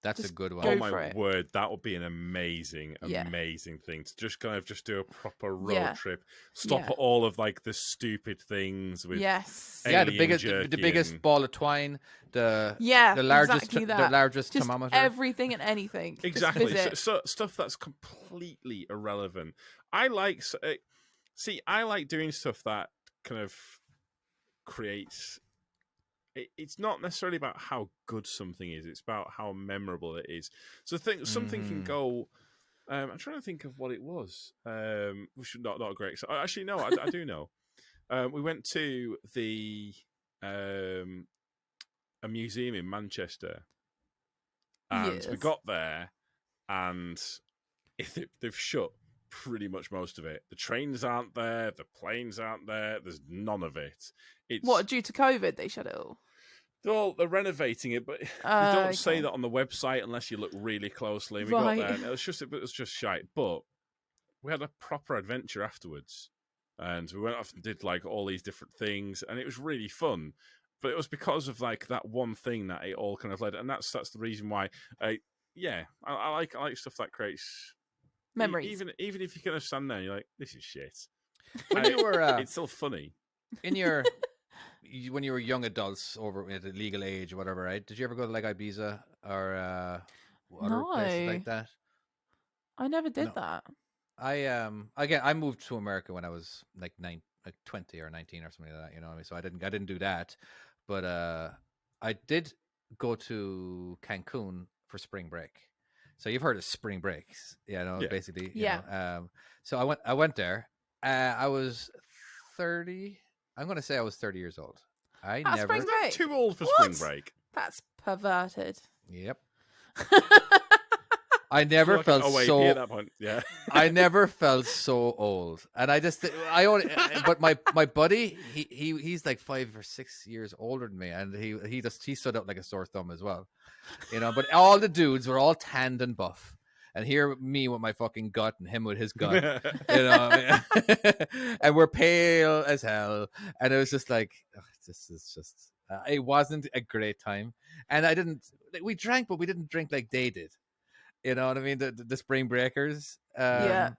That's a Just good one. go Oh for my it. word, that would be an amazing Yeah. thing to just do a proper road Yeah. trip. Stop Yeah. at all of like the stupid things with Yes. Hey, Yeah, alien the jerky biggest and- ball of twine, the Yeah. largest exactly the that. largest Just thermometer. everything and anything. Just Exactly. visit. So stuff that's completely irrelevant. I like I like doing stuff that kind of creates. It's not necessarily about how good something is; it's about how memorable it is. So something can go. I'm trying to think of what it was. Which is not a great. Actually, no, I do know. We went to a museum in Manchester, and we Yes. got there, and they've shut pretty much most of it. The trains aren't there, the planes aren't there. There's none of it. It's What, due to COVID, they shut it all? they're renovating it, but they don't say that on the website unless you look really closely. We got there, and it was just shite. But we had a proper adventure afterwards, and we went off and did like all these different things, and it was really fun. But it was because of like that one thing that it all kind of led, and that's the reason why. I like stuff that creates Memories. Even if you kind of stand there, and you're like, this is shit. When you were It's still funny. when you were young adults over at the legal age or whatever, right? Did you ever go to like Ibiza or other places No. like that? I never did No. that. I moved to America when I was like 20 or 19 or something like that, what I mean? So I didn't do that, but I did go to Cancun for spring break. So you've heard of spring breaks, basically. Yeah. So I went there. I was 30. I'm going to say I was 30 years old. I That's never. spring break. Too old for What? spring break. That's perverted. Yep. I never Like, felt oh, wait, so. at that point, yeah. I never felt so old, and I only. But my buddy, he's like 5 or 6 years older than me, and he stood out like a sore thumb as well, But all the dudes were all tanned and buff, and here me with my fucking gut, and him with his gut, and we're pale as hell, and it was just like, this is just. It wasn't a great time, and we drank, but we didn't drink like they did. You know what I mean? The spring breakers. Yeah.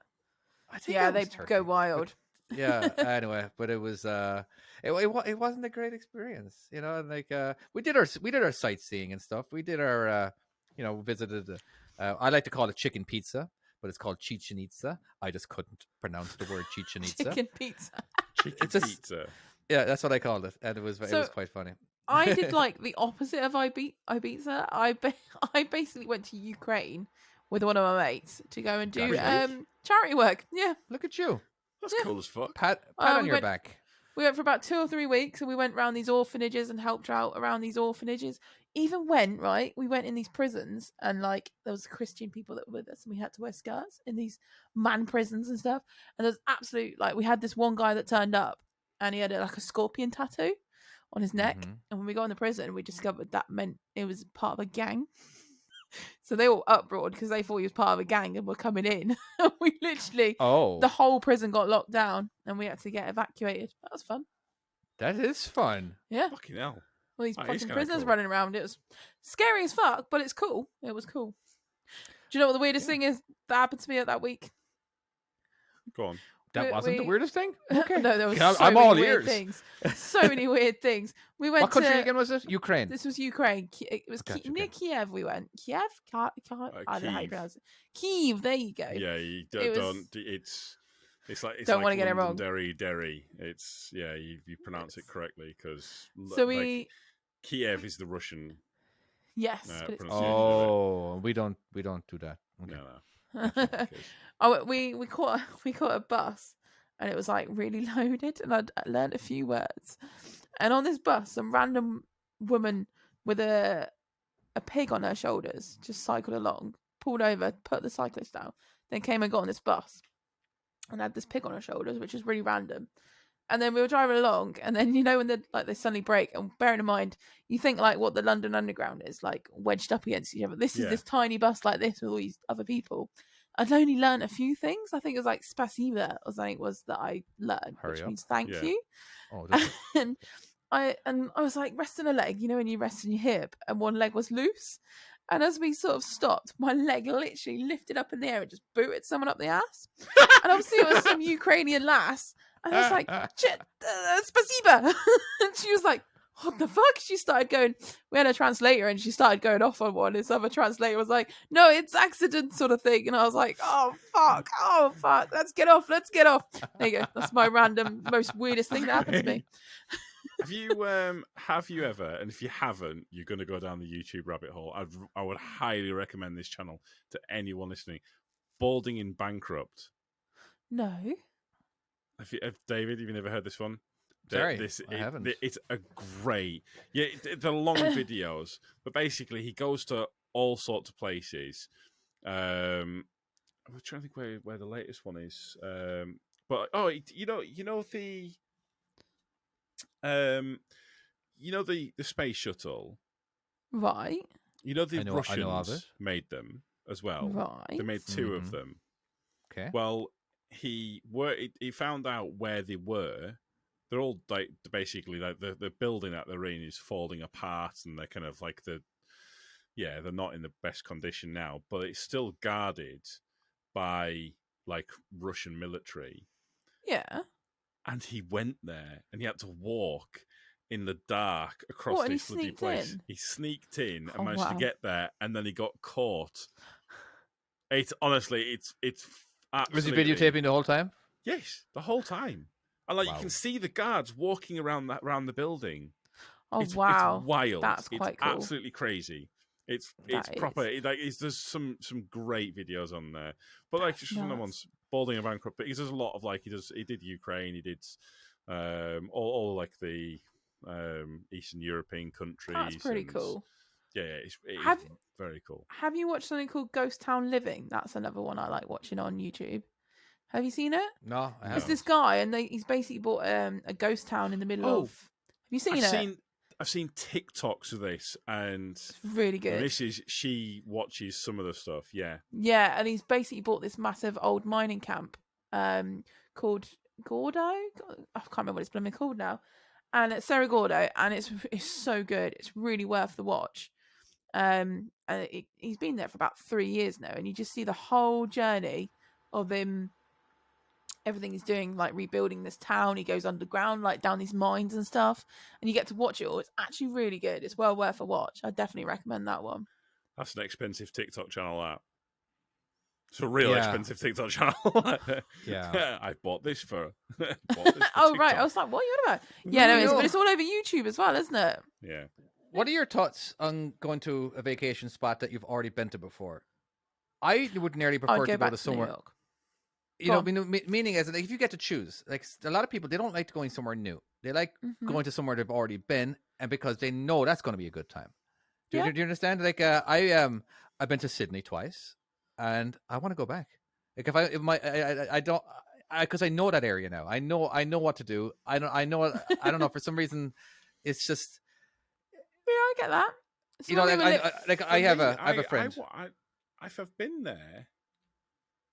I think Yeah, I they was 30, go but- wild. yeah. Anyway, but it was it wasn't a great experience, And like we did our sightseeing and stuff. We did our visited. I like to call it chicken pizza, but it's called Chichen Itza. I just couldn't pronounce the word Chichen Itza. Chicken pizza. It's a- Pizza. Yeah, that's what I called it, and it was So- quite funny. I did like the opposite of Ibiza. I basically went to Ukraine with one of my mates to go and do Really? charity work. Yeah. Look at you, That's Yeah. cool as fuck. pat we on your went- back. We went for about 2 or 3 weeks, and we went around these orphanages and helped out around these orphanages. Even went right, we went in these prisons, and like there was Christian people that were with us, and we had to wear skirts in these man prisons and stuff. And there's absolute like we had this one guy that turned up, and he had like a scorpion tattoo on his neck. Mhm. And when we got in the prison, we discovered that meant it was part of a gang. So they all uproared because they thought he was part of a gang and were coming in. We literally, Oh, the whole prison got locked down, and we had to get evacuated. That was fun. that is fun. Yeah. Fucking hell. All these That is fucking kinda prisoners cool. running around. It was scary as fuck, but it's cool. It was cool. Do you know what the weirdest thing is that happened to me at that week? Go on. That wasn't the weirdest thing. Okay, No, there was I'm so many all weird ears. things. So many weird things. We went What country to again was it? Ukraine. this was Ukraine. It was Gotcha, near okay. Kiev. We went Kiev. I don't know how you Kyiv. pronounce it. Kyiv. There you go. Yeah, you It was- don't. It's like Don't wanna get it wrong. Derry. It's you pronounce it correctly because So we Kiev is the Russian. yes, No, but it's pronunciation. Oh, we don't do that. Okay. No. oh, we caught a bus, and it was like really loaded, and I learned a few words. And on this bus, some random woman with a pig on her shoulders just cycled along, pulled over, put the cyclist down, then came and got on this bus, and had this pig on her shoulders, which is really random. And then we were driving along, and then when they suddenly break, and bearing in mind, you think like what the London Underground is like wedged up against each other. This is Yeah. this tiny bus like this with all these other people. I'd only learned a few things. I think it was like spasiba or something was that I learned, Hurry which up. means thank Yeah. you. Oh, that's and I was like resting a leg, when you rest in your hip, and one leg was loose. And as we sort of stopped, my leg literally lifted up in the air and just booted someone up the ass. And obviously it was some Ukrainian lass. And I was like, spasiba. And she was like, what the fuck? She started going, we had a translator, and she started going off on one. This other translator was like, no, it's accident sort of thing. And I was like, oh fuck, let's get off. There you go. That's my random, most weirdest thing that happened to me. Have you ever? And if you haven't, you're going to go down the YouTube rabbit hole. I would highly recommend this channel to anyone listening. Balding in Bankrupt. No. Have David, have you never heard this one? Sorry, I haven't. It's a great. Yeah, they're long videos, but basically he goes to all sorts of places. I'm trying to think where the latest one is. But the space shuttle. Right. The I know of Russians it. made them as well. Right. They made 2 of Mhm. them. okay. Well, he found out where they were. They're all like basically like the building that they're in is falling apart, and they're kind of like they're not in the best condition now, but it's still guarded by like Russian military. Yeah. And he went there, and he had to walk in the dark across What, and he this bloody sneaked place. in? He sneaked in and Oh, managed to wow. get there, and then he got caught. It's honestly, it's Was he absolutely videotaping the whole time? Yes, the whole time. And like Wow. you can see the guards walking around the building. Oh, It's wow. wild. That's quite it's cool. absolutely crazy. It's That proper. is. There's some great videos on there. But like That's just one of the nuts. ones, Balding and Bankrupt. But he does a lot of like he did Ukraine. He did all like the Eastern European countries. That's pretty and- cool. Yeah, it is Have- very cool. Have you watched something called Ghost Town Living? That's another one I like watching on YouTube. Have you seen it? No, I It's haven't. this guy, and he's basically bought a ghost town in the middle Oh, of. Have you seen it? I've seen TikToks of this, and It's really good. she watches some of the stuff. Yeah, Yeah, and he's basically bought this massive old mining camp called Gordo. I can't remember what it's blooming called now. And it's Cerro Gordo, and it's so good. It's really worth the watch. And he's been there for about 3 years now, and you just see the whole journey of him. Everything he's doing, like rebuilding this town. He goes underground, like down these mines and stuff, and you get to watch it all. It's actually really good. It's well worth a watch. I definitely recommend that one. that's an expensive TikTok channel. That it's a real Yeah. expensive TikTok channel. Yeah. I bought this for. Oh right, I was like, what are you on about? Yeah, no, No. but it's all over YouTube as well, isn't it? Yeah. What are your thoughts on going to a vacation spot that you've already been to before? I would nearly prefer I'd go to go back to to New somewhere. York. You know, meaning as like, if you get to choose, like a lot of people, they don't like going somewhere new. They like going to somewhere they've already been, and because they know that's going to be a good time. Do you understand? Like I've been to Sydney twice, and I want to go back. Like I don't, because I know that area now. I know what to do. I don't know. For some reason, it's just. Yeah, I get that. You know, I have a friend. If I've been there,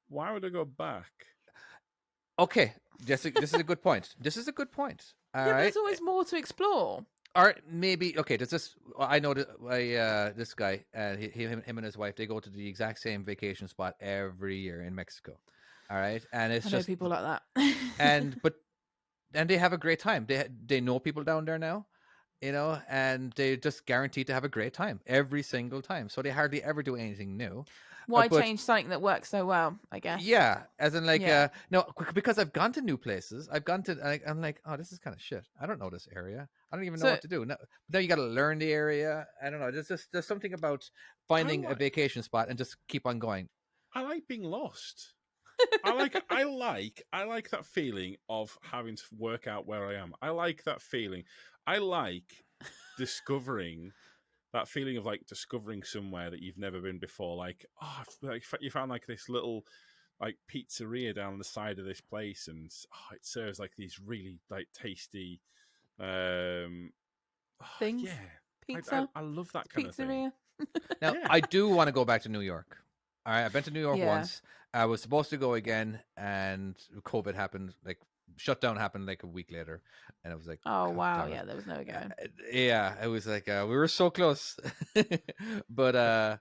why would I go back? Okay, this is a good point. This is a good point. All right. But there's always more to explore. Or maybe okay. Does this? I know that this guy, him and his wife, they go to the exact same vacation spot every year in Mexico. All right, and it's I just know people like that. and they have a great time. They know people down there now, you know, and they just guaranteed to have a great time every single time. So they hardly ever do anything new. Why change something that works so well, I guess? Yeah, as in like, no, because I've gone to new places. I've gone to, I'm like, oh, this is kind of shit. I don't know this area. I don't even know what to do. Now you got to learn the area. I don't know. There's something about finding a vacation spot and just keep on going. I like being lost. I like that feeling of having to work out where I am. I like that feeling. I like discovering. That feeling of like discovering somewhere that you've never been before, like you found like this little like pizzeria down the side of this place, and it serves like these really like tasty things. Yeah, Pizza. I love that kind Pizzeria. of thing. Now I do want to go back to New York. All right, I've been to New York once. I was supposed to go again, and COVID happened. Like shutdown happened like a week later, and I was like, oh wow, yeah, there was no going. Yeah, it was like we were so close, but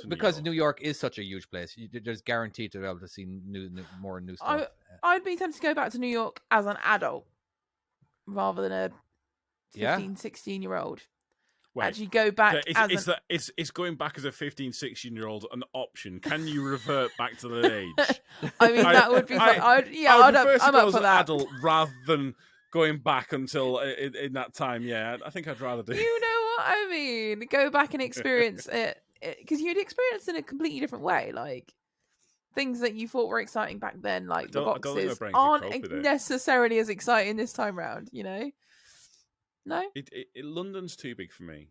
because New York is such a huge place, there's guaranteed to be able to see more new stuff. I'd be tempted to go back to New York as an adult rather than a 15, 16-year-old. Wait, actually go back. Is going back as a 15, 16-year-old an option? Can you revert back to that age? I mean, that would be fun. I'm up for that. Adult rather than going back until in that time. Yeah, I think I'd rather do. You know what I mean? Go back and experience it because you'd experience it in a completely different way. Like things that you thought were exciting back then, like the boxes, aren't necessarily as exciting this time round. You know. No, London's too big for me.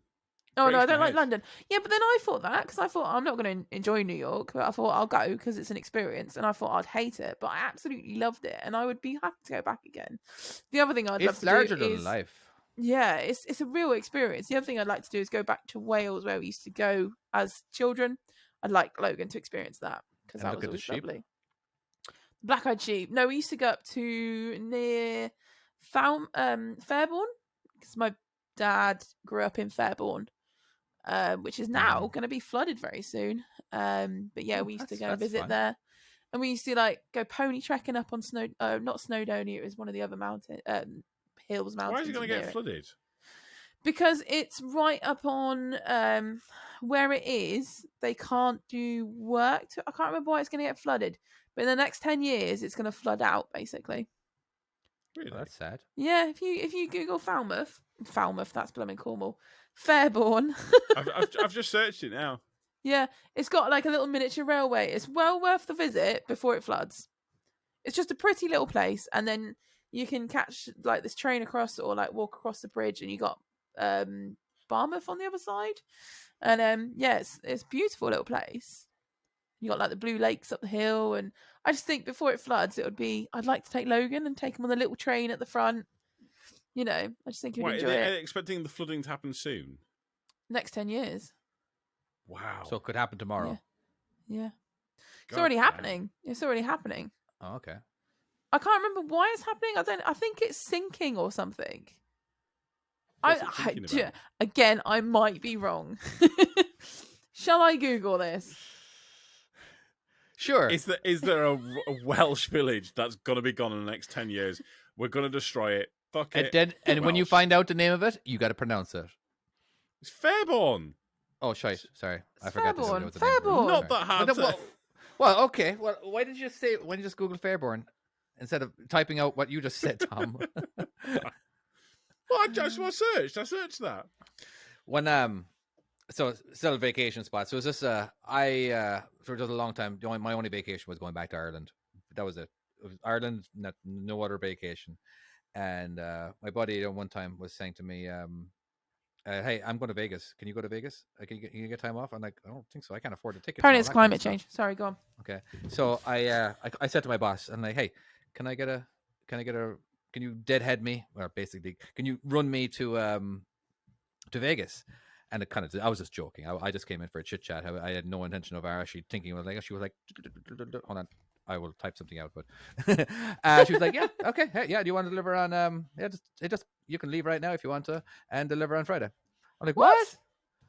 Oh no, I don't like London. Yeah, but then I thought that because I thought I'm not going to enjoy New York, but I thought I'll go because it's an experience, and I thought I'd hate it, but I absolutely loved it, and I would be happy to go back again. The other thing I'd love to do is... It's larger than life. Yeah, it's a real experience. The other thing I'd like to do is go back to Wales, where we used to go as children. I'd like Logan to experience that because that was always lovely. Black-eyed sheep. No, we used to go up to near Fairborn. Because my dad grew up in Fairborn, which is now going to be flooded very soon. But yeah, we used to go visit there, and we used to like go pony trekking up on not Snowdonia. It was one of the other hills. Mountains. Why is it going to get flooded? Because it's right up on where it is. They can't do work. I can't remember why it's going to get flooded. But in the next 10 years, it's going to flood out basically. Really? Oh, that's sad. Yeah, if you Google Falmouth, that's blooming Cornwall. Fairborn. I've just searched it now. Yeah, it's got like a little miniature railway. It's well worth the visit before it floods. It's just a pretty little place, and then you can catch like this train across or like walk across the bridge, and you got Barmouth on the other side. And it's a beautiful little place. You got like the Blue Lakes up the hill, and I just think before it floods, I'd like to take Logan and take him on the little train at the front. You know, I just think he'd enjoy it. Are they expecting the flooding to happen soon? Next 10 years. Wow. So it could happen tomorrow. Yeah. It's already happening. It's already happening. Oh, okay. I can't remember why it's happening. I think it's sinking or something. Again, I might be wrong. Shall I Google this? Sure. Is there a Welsh village that's going to be gone in the next 10 years? We're going to destroy it. Fuck it. And when you find out the name of it, you got to pronounce it. It's Fairborn. Oh, shite. Sorry. I forgot to say it was the name. Fairborn. Not that hard. Well, okay. Well, why did you say when you just Google Fairborn instead of typing out what you just said, Tom? Well, I searched that. When So still a vacation spot. So it was just for just a long time. My only vacation was going back to Ireland. That was it. It was Ireland, no other vacation. And my buddy one time was saying to me, "Hey, I'm going to Vegas. Can you go to Vegas? Can you get time off?" I'm like, "I don't think so. I can't afford the tickets." Apparently, it's climate change. Sorry, go on. Okay, so I said to my boss, I'm like, "Hey, can you deadhead me, or basically, can you run me to Vegas?" And I was just joking. I just came in for a chit chat. I had no intention of actually thinking. She was like, hold on, I will type something out. But she was like, yeah, okay, hey, yeah. Do you want to deliver on? Just you can leave right now if you want to, and deliver on Friday. I'm like, what?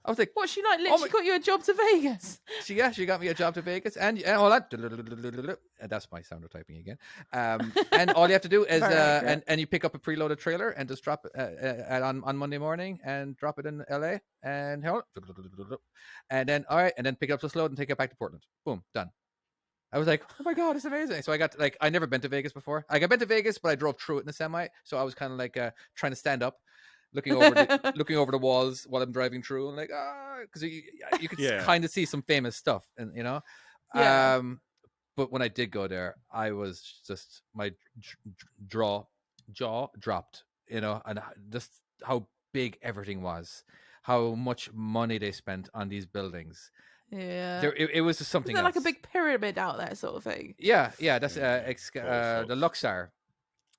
I was like, what? She like literally got you a job to Vegas. She got me a job to Vegas, and all that. And that's my sound of typing again. And all you have to do is and you pick up a preloaded trailer and just drop it on Monday morning and drop it in LA and then and then pick it up this load and take it back to Portland. Boom, done. I was like, oh my God, it's amazing. So I got I never been to Vegas before. I've been to Vegas, but I drove through it in a semi. So I was kind of like trying to stand up. Looking over the walls while I'm driving through, and because you could kind of see some famous stuff, and but when I did go there, I was just my jaw dropped, and just how big everything was, how much money they spent on these buildings. Yeah, it was just something else. Like a big pyramid out there, sort of thing. Yeah, that's the Luxor.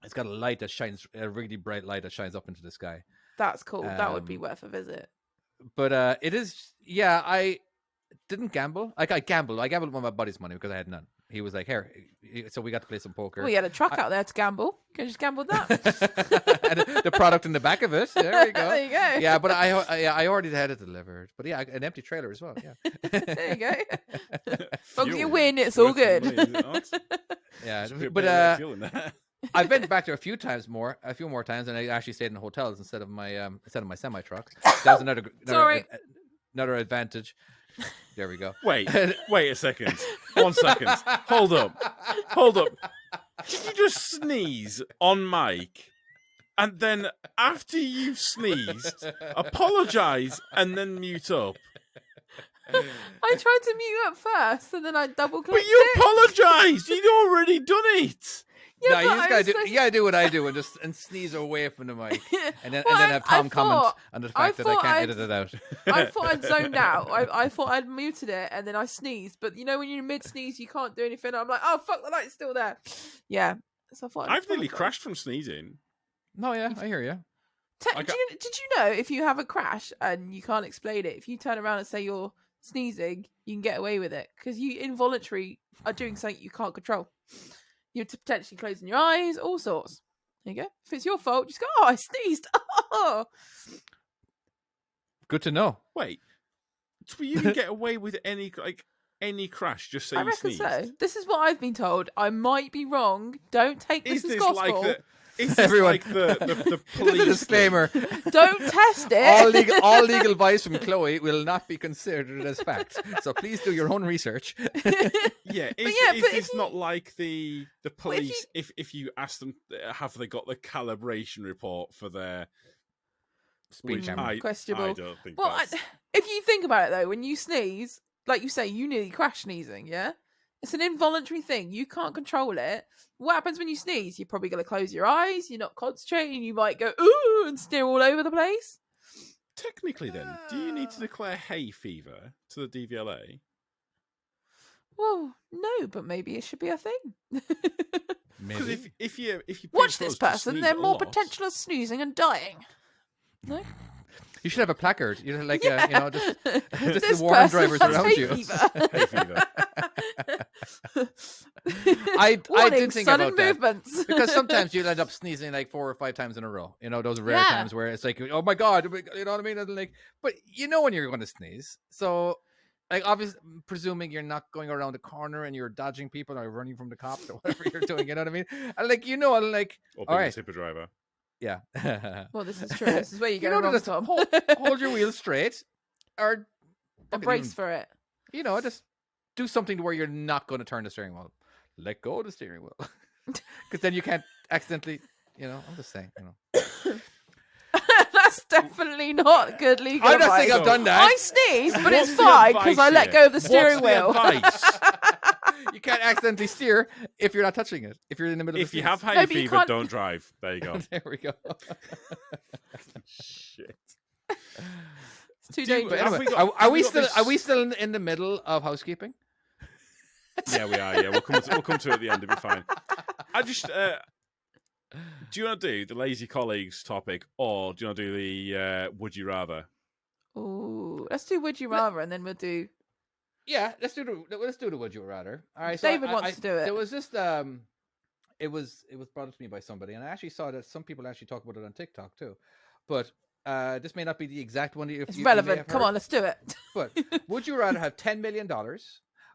It's got a light that shines, a really bright light that shines up into the sky. That's cool. That would be worth a visit. But it is, I didn't gamble. I gambled with my buddy's money because I had none. He was like, here. So we got to play some poker. Well, you had a truck out there to gamble. You could just gamble that. And the product in the back of it. There you go. There you go. Yeah, but I already had it delivered. But yeah, an empty trailer as well. Yeah. There you go. As long as you win, it's all good. Yeah, but I've been back there a few more times, and I actually stayed in hotels instead of my semi truck. That was another advantage. There we go. Wait a second. 1 second. Hold up. Did you just sneeze on mic, and then after you've sneezed, apologize and then mute up? I tried to mute up first, and then I double clicked. But you apologized. You'd already done it. Yeah, no, you gotta do what I do and sneeze away from the mic, and then have Tom comment on the fact that I can't edit it out. I thought I'd zoned out. I thought I'd muted it, and then I sneezed. But when you're mid sneeze, you can't do anything. I'm like, oh fuck, the light's still there. Yeah, so I thought I've nearly crashed from sneezing. No, yeah, I hear you. Did you know if you have a crash and you can't explain it, if you turn around and say you're sneezing, you can get away with it because you involuntarily are doing something you can't control. You're potentially closing your eyes, all sorts. There you go. If it's your fault, just go, oh, I sneezed. Oh. Good to know. Wait, so you can get away with any crash? Just say I you reckon sneezed. so. This is what I've been told. I might be wrong. Don't take this as gospel. Is this like the police the disclaimer? Don't test it. All legal advice from Chloe will not be considered as fact. So please do your own research. Yeah, is this not like the police? If you ask them, have they got the calibration report for their speed camera? Questionable. I don't think. Well, if you think about it though, when you sneeze, like you say, you nearly crash sneezing. Yeah. It's an involuntary thing. You can't control it. What happens when you sneeze? You're probably going to close your eyes. You're not concentrating. You might go, ooh, and steer all over the place. Technically, then, do you need to declare hay fever to the DVLA? Well, no, but maybe it should be a thing. Because if you watch this person, they're more potential of sneezing and dying. No? You should have a placard. Just This the warning drivers has around hay you. Fever. Hay fever. I did think sudden about that movements. because sometimes you'll end up sneezing like 4 or 5 times in a row. Those rare times where it's like, oh my God, you know what I mean? And but when you're going to sneeze. So, obviously, presuming you're not going around the corner and you're dodging people or running from the cops or whatever you're doing. You know what I mean? And or being all right, a tipper driver. Yeah. Well, this is true. This is where you go wrong, Tom. Hold your wheels straight, or brace for it. Just do something to where you're not going to turn the steering wheel. Let go of the steering wheel, because then you can't accidentally. I'm just saying. definitely not good legal I don't advice. think I've done that. I sneezed, but What's it's the fine because advice I let here? go of the steering What's wheel. the advice? You can't accidentally steer if you're not touching it. If you're in the middle of If the you sneeze. have hay No, but you fever, can't- don't drive. There you go. There we go. Shit. It's too Do- But dangerous. have anyway, we got- are have we we got still this- are we still in the middle of housekeeping? Yeah, we are. Yeah, we'll come to it at the end. It'll be fine. I just. Do you want to do the lazy colleagues topic, or do you want to do the would you rather? Ooh, let's do would you rather, and then we'll do. Yeah, let's do the would you rather. All right, David wants to do it. There was just it was brought up to me by somebody, and I actually saw that some people actually talk about it on TikTok too. But this may not be the exact one. It's relevant. Come on, let's do it. But would you rather have $10 million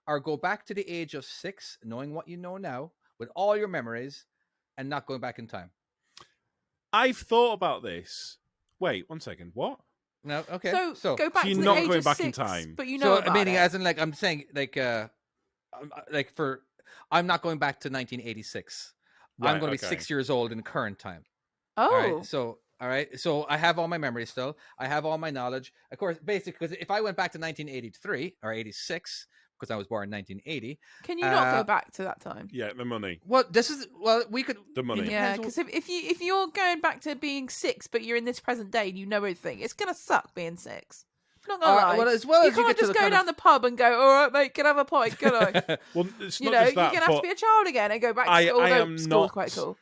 or go back to the age of 6, knowing what you know now, with all your memories, and not going back in time? I've thought about this. Wait, 1 second. What? No, okay. So go back So to you're the not age going of back in 6, time. but you know so about meaning it. as in like I'm saying like for I'm not going back to 1986. I'm Right, going to be okay. 6 years old in current time. Oh, All right. So I have all my memories still. I have all my knowledge. Of course, basically, because if I went back to 1983 or 86, because I was born in 1980. can you not go back to that time? Yeah, the money. We could. The money. it Yeah, depends because if you're going back to being 6, but you're in this present day and you know everything, it's gonna suck being 6. Not gonna lie. well, as well you as you can't get to just the go kind down of- the pub and go, all right, mate, can I have a pint? Can I? Well, it's You not know, just you're that, gonna have to but be a child again and go back to I school. am School's not- quite cool.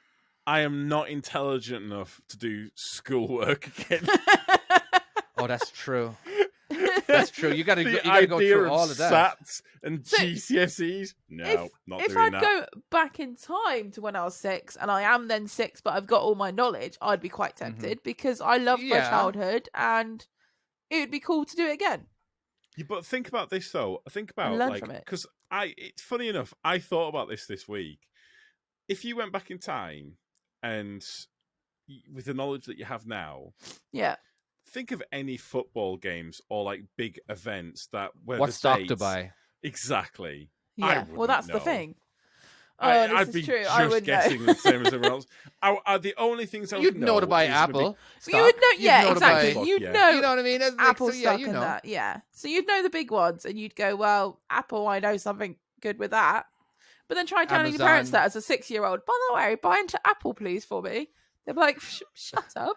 I am not intelligent enough to do schoolwork again. Oh, that's true. That's true. You got to The go idea through of all of that. SATs and So, GCSEs. No, not If doing I'd that. go back in time to when I was 6, and I am then 6, but I've got all my knowledge, I'd be quite tempted because I loved my Yeah. childhood, and it would be cool to do it again. Yeah, but think about this though. Think about learn like from it. because it's funny enough. I thought about this week. If you went back in time and with the knowledge that you have now, Yeah. think of any football games or like big events that where What the stock to dates- buy? Exactly. Yeah. Well, wouldn't that's the know. thing. Oh, I'd this be is true. just I wouldn't guessing know. the same as everyone else. The only things I would You'd know to buy is maybe- Apple. You would stock. know, You'd yeah, know to buy- exactly. You'd Yeah. know, You know what I mean? It's like, Apple so, stock you and know. that, yeah. So you'd know the big ones, and you'd go, "Well, Apple, I know something good with that." But then try telling your parents Amazon. that as a 6-year-old. By the way, buy into Apple, please, for me. They're like, "Shut up,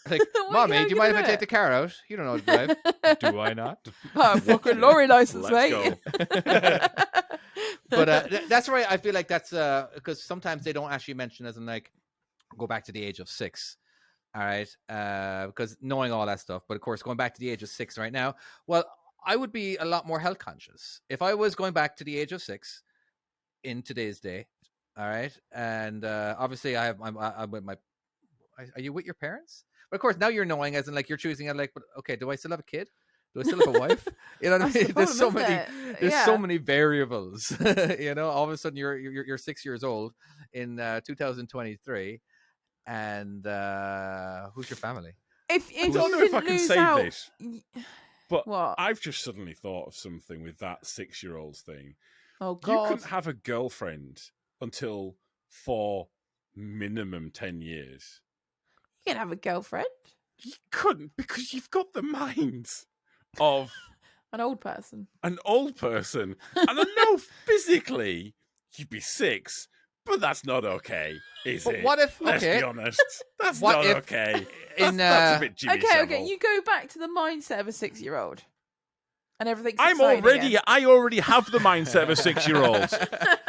Like, What Mommy, are do you you mind if gonna I do take the car out? You don't know how to drive. Do I not? Oh, fucking lorry license, Let's mate." But that's right. I feel like that's because sometimes they don't actually mention as in like go back to the age of 6. All right, because knowing all that stuff. But of course, going back to the age of 6 right now, well, I would be a lot more health conscious if I was going back to the age of 6 in today's day. All right, and obviously, I'm with my. Are you with your parents? But of course, now you're knowing as in like you're choosing. I'm like, but okay, do I still have a kid? Do I still have a wife? You know what I That's the mean? There's so problem, many. isn't it? There's Yeah. so many variables. You know, all of a sudden you're 6 years old in 2023, and who's your family? If I you don't know if I didn't can lose say out, this, but what? I've just suddenly thought of something with that 6-year-olds thing. Oh You God! couldn't have a girlfriend until for minimum 10 years. You can have a girlfriend, You couldn't because you've got the minds of an old person. an old person. And I know physically you'd be 6, but that's not okay, is But it? what if? Let's Okay, be honest. That's What not if okay. in That's a bit Jimmy Okay, Savile. okay. You go back to the mindset of a 6-year-old, and everything's. I already have the mindset of a 6-year-old.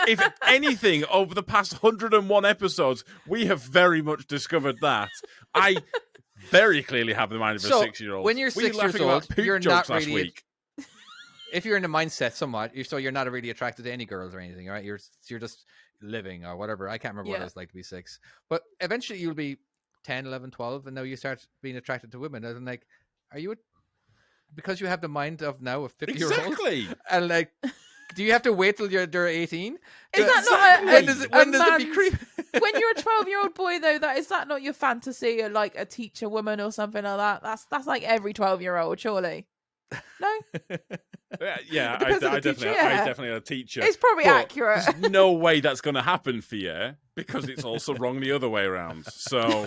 If anything, over the past 101 episodes, we have very much discovered that. I very clearly have the mind of a So, 6-year-old. when you're We were 6 laughing years about old, poop you're jokes not last really- week. if you're in the mindset somewhat, so you're not really attracted to any girls or anything, right? You're just living or whatever. I can't remember what Yeah. it was like to be 6, but eventually you'll be 10, 11, 12, and now you start being attracted to women. And like, are you because you have the mind of now a 50-year-old? Exactly. And like, do you have to wait till they're 18? Is that not when does it a when does it be man's- creep? when you're a 12-year-old boy, though, is that not your fantasy of like a teacher woman or something like that? That's like every 12-year-old, surely. No, Yeah, I Depends on the definitely, teacher. I definitely had a teacher. It's probably But accurate. There's no way that's going to happen for you because it's also wrong the other way around. So,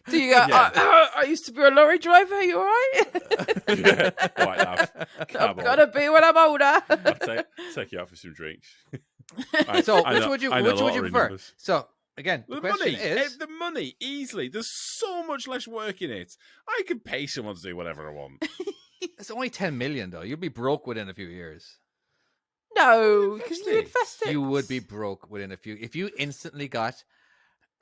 Do you go, Yeah. I used to be a lorry driver, you alright? yeah, right, love. I'm Come on. gonna be when I'm older. I'll take you out for some drinks. So I which know- would you I know which would you lottery prefer? numbers. So again, the The question money, is, the money, easily. There's so much less work in it. I could pay someone to do whatever I want. it's only 10 million though. You'd be broke within a few years. No, because you Invest it. invest it. You would be broke within a few. If you instantly got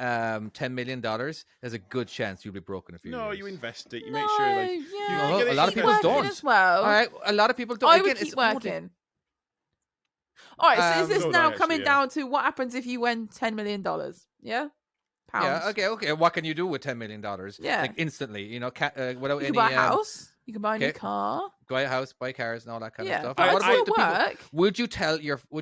$10 million, there's a good chance you'll be broke in a few No, years. you invest it. You No, make sure, like, yeah, No, get a it- lot of you people get it don't. as well. All right, a lot of people don't. I Again, would keep it's only- working. All right, so is this So would now I, coming actually, yeah. down to what happens if you win $10 million? Yeah, pounds. Yeah, okay. What can you do with $10 million? Yeah. Like instantly, without You any can buy a house. You can buy a new okay. car. Buy a house, buy cars, and all that kind Yeah, of stuff. but I- What it'll about the still people? work. Would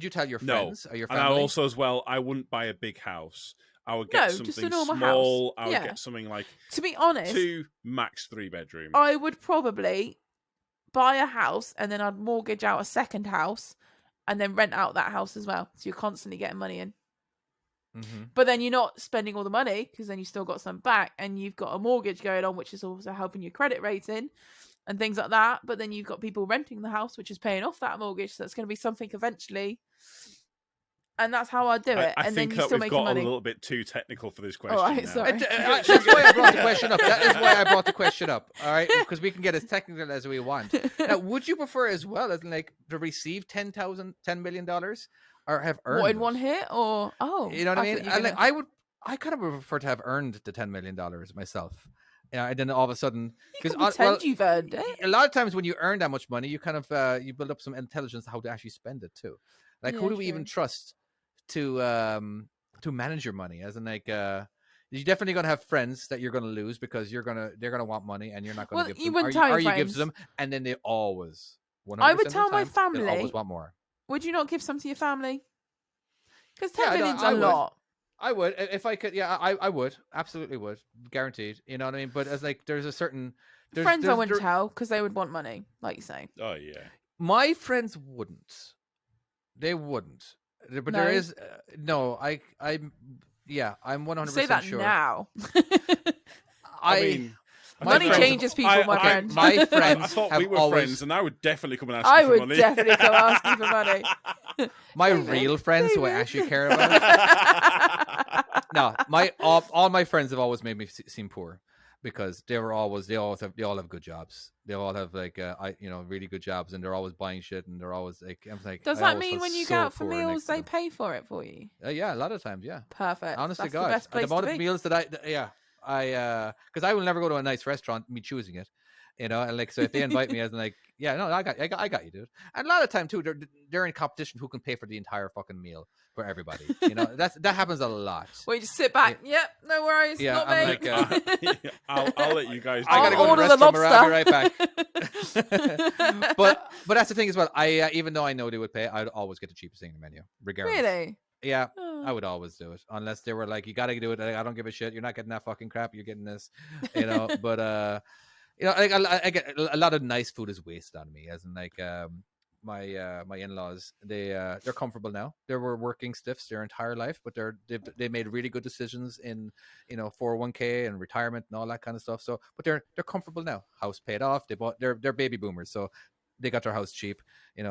you tell your No. friends or your And I family? also, as well, I wouldn't buy a big house. I would No, get just a something normal house. small. I would Yeah. get something like To be honest, 2, max 3 bedroom. I would probably buy a house and then I'd mortgage out a second house and then rent out that house as well. So you're constantly getting money in. Mhm. But then you're not spending all the money because then you still got some back and you've got a mortgage going on, which is also helping your credit rating and things like that. But then you've got people renting the house, which is paying off that mortgage. So it's going to be something eventually. And that's how I do it. I and then think you that still we've make got money. a little bit too technical for this question. right, now. sorry. That's why I brought the question up. That is why I brought the question up. All right, because we can get as technical as we want. Now, would you prefer as well as like to receive $10 million, or have earned What, in it? one hit? Or, oh. You know what I mean? thought you were gonna- I kind of prefer to have earned the $10 million myself. Yeah, and then all of a sudden, You can pretend you've earned it. a lot of times when you earn that much money, you kind of you build up some intelligence how to actually spend it too. Like, who Yeah, do we even trust to manage your money? As in, like, you're definitely gonna have friends that you're gonna lose because they're gonna want money and you're not gonna Well, give you them. wouldn't Or tell your you give to friends. them, and then they always. 100% I would of the tell my time, they'll family. always want more. Would you not give some to your family? Because Yeah, 10 no, million's I a would. lot. I would if I could. Yeah, I would absolutely would, guaranteed. You know what I mean? But as like, there's a certain Friends I wouldn't there- tell because they would want money, like you say. Oh yeah. My friends wouldn't. They wouldn't. But No? there is no. I'm 100% Say that sure. now. I mean, Money friends- changes people, my friend. My I friends thought have we were always. friends, and I would definitely come and ask I you for would money. definitely come ask you for money. My David, real friends who I David. actually care about. No, all my friends have always made me seem poor because they all have good jobs. They all have like really good jobs, and they're always buying shit, and they're always like, I'm like. Does I that always mean felt when you so go out for poor meals, next to they them. pay for it for you? Yeah, a lot of times, yeah. Perfect. Honest to That's God, the best place amount to of be. meals that because I will never go to a nice restaurant, me choosing it, and like, so if they invite me, I was like, yeah, no, I got you, dude. And a lot of time too, they're in competition who can pay for the entire fucking meal for everybody. That happens a lot. Well, you just sit back. Yep, no worries. Yeah, not I'm me. like, I'll let you guys. I gotta do go it. to the order the restroom. I'll be right back. but that's the thing as well. I even though I know they would pay, I'd always get the cheapest thing in the menu, regardless. Really? Yeah. Oh. I would always do it unless they were like, you got to do it. Like, I don't give a shit. You're not getting that fucking crap. You're getting this, But like I get a lot of nice food is wasted on me. As in, like, my in-laws, they're comfortable now. They were working stiffs their entire life, but they made really good decisions in 401k and retirement and all that kind of stuff. So, but they're comfortable now. House paid off. They're baby boomers, so they got their house cheap.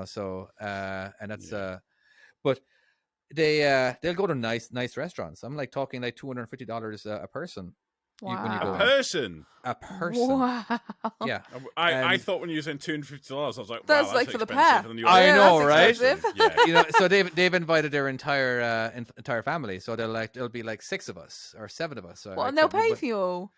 So and that's but. They'll go to nice restaurants. I'm like talking like $250 a person. Wow. when you go A in. person. A person. Wow. Yeah. I And- thought when you were saying $250, I was like, wow, That's that's like for the expensive. pair. And then you were I like, know, that's right? expensive. Yeah. So they've invited their entire family. So there'll be like 6 of us or 7 of us. So Well, I and they'll could- pay but- for you all.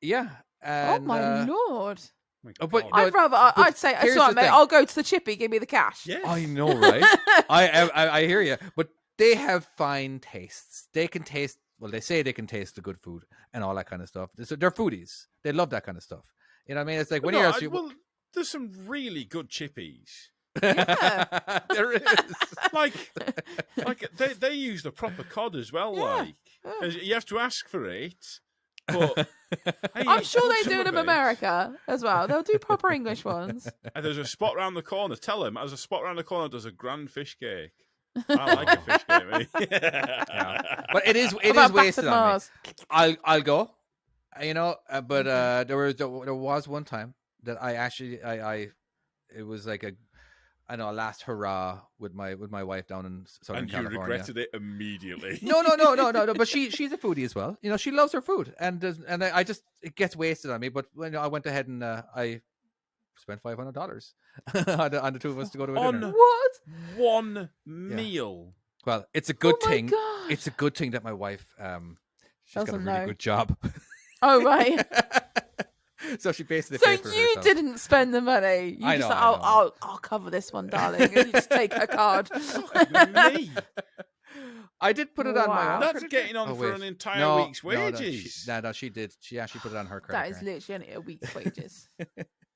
Yeah. And, Oh my lord! My Oh, but- God. no, I'd rather. but I'd say, here's it's all right, the mate. thing. I'll go to the chippy. Give me the cash. Yeah. I know, right? I hear you, but they have fine tastes. They can taste. Well, they say they can taste the good food and all that kind of stuff. They're foodies. They love that kind of stuff. You know what I mean? It's like when No, you're well, there's some really good chippies. Yeah. there is. Like they use the proper cod as well. Yeah. Like Yeah. and you have to ask for it, But hey, I'm sure cook they some do of them in America as well. They'll do proper English ones. And there's a spot round the corner. Tell him, there's a spot round the corner. There's a grand fish cake. I like a fish cake, mate. Yeah. But it is About wasted battered on me. Mars. I'll go, but there was one time that I actually it was like a last hurrah with my wife down in Southern And you California. regretted it immediately. No. But she's a foodie as well. She loves her food, and I just it gets wasted on me. But when I went ahead and I spent $500 on the two of us to go to a dinner. What? One meal. Well, it's a good Oh my thing. God. It's a good thing that my wife she's got a Doesn't really know. good job. Oh, right. So she basically So paid for you herself. didn't spend the money. You I just know, like, I know. I'll cover this one, darling. And you just take her card. Me. I did put it on my Wow. own. That's credit getting card. on Oh, for wait. an entire week's No, wages. no, she did. She actually put it on her credit That is card. literally only a week's wages.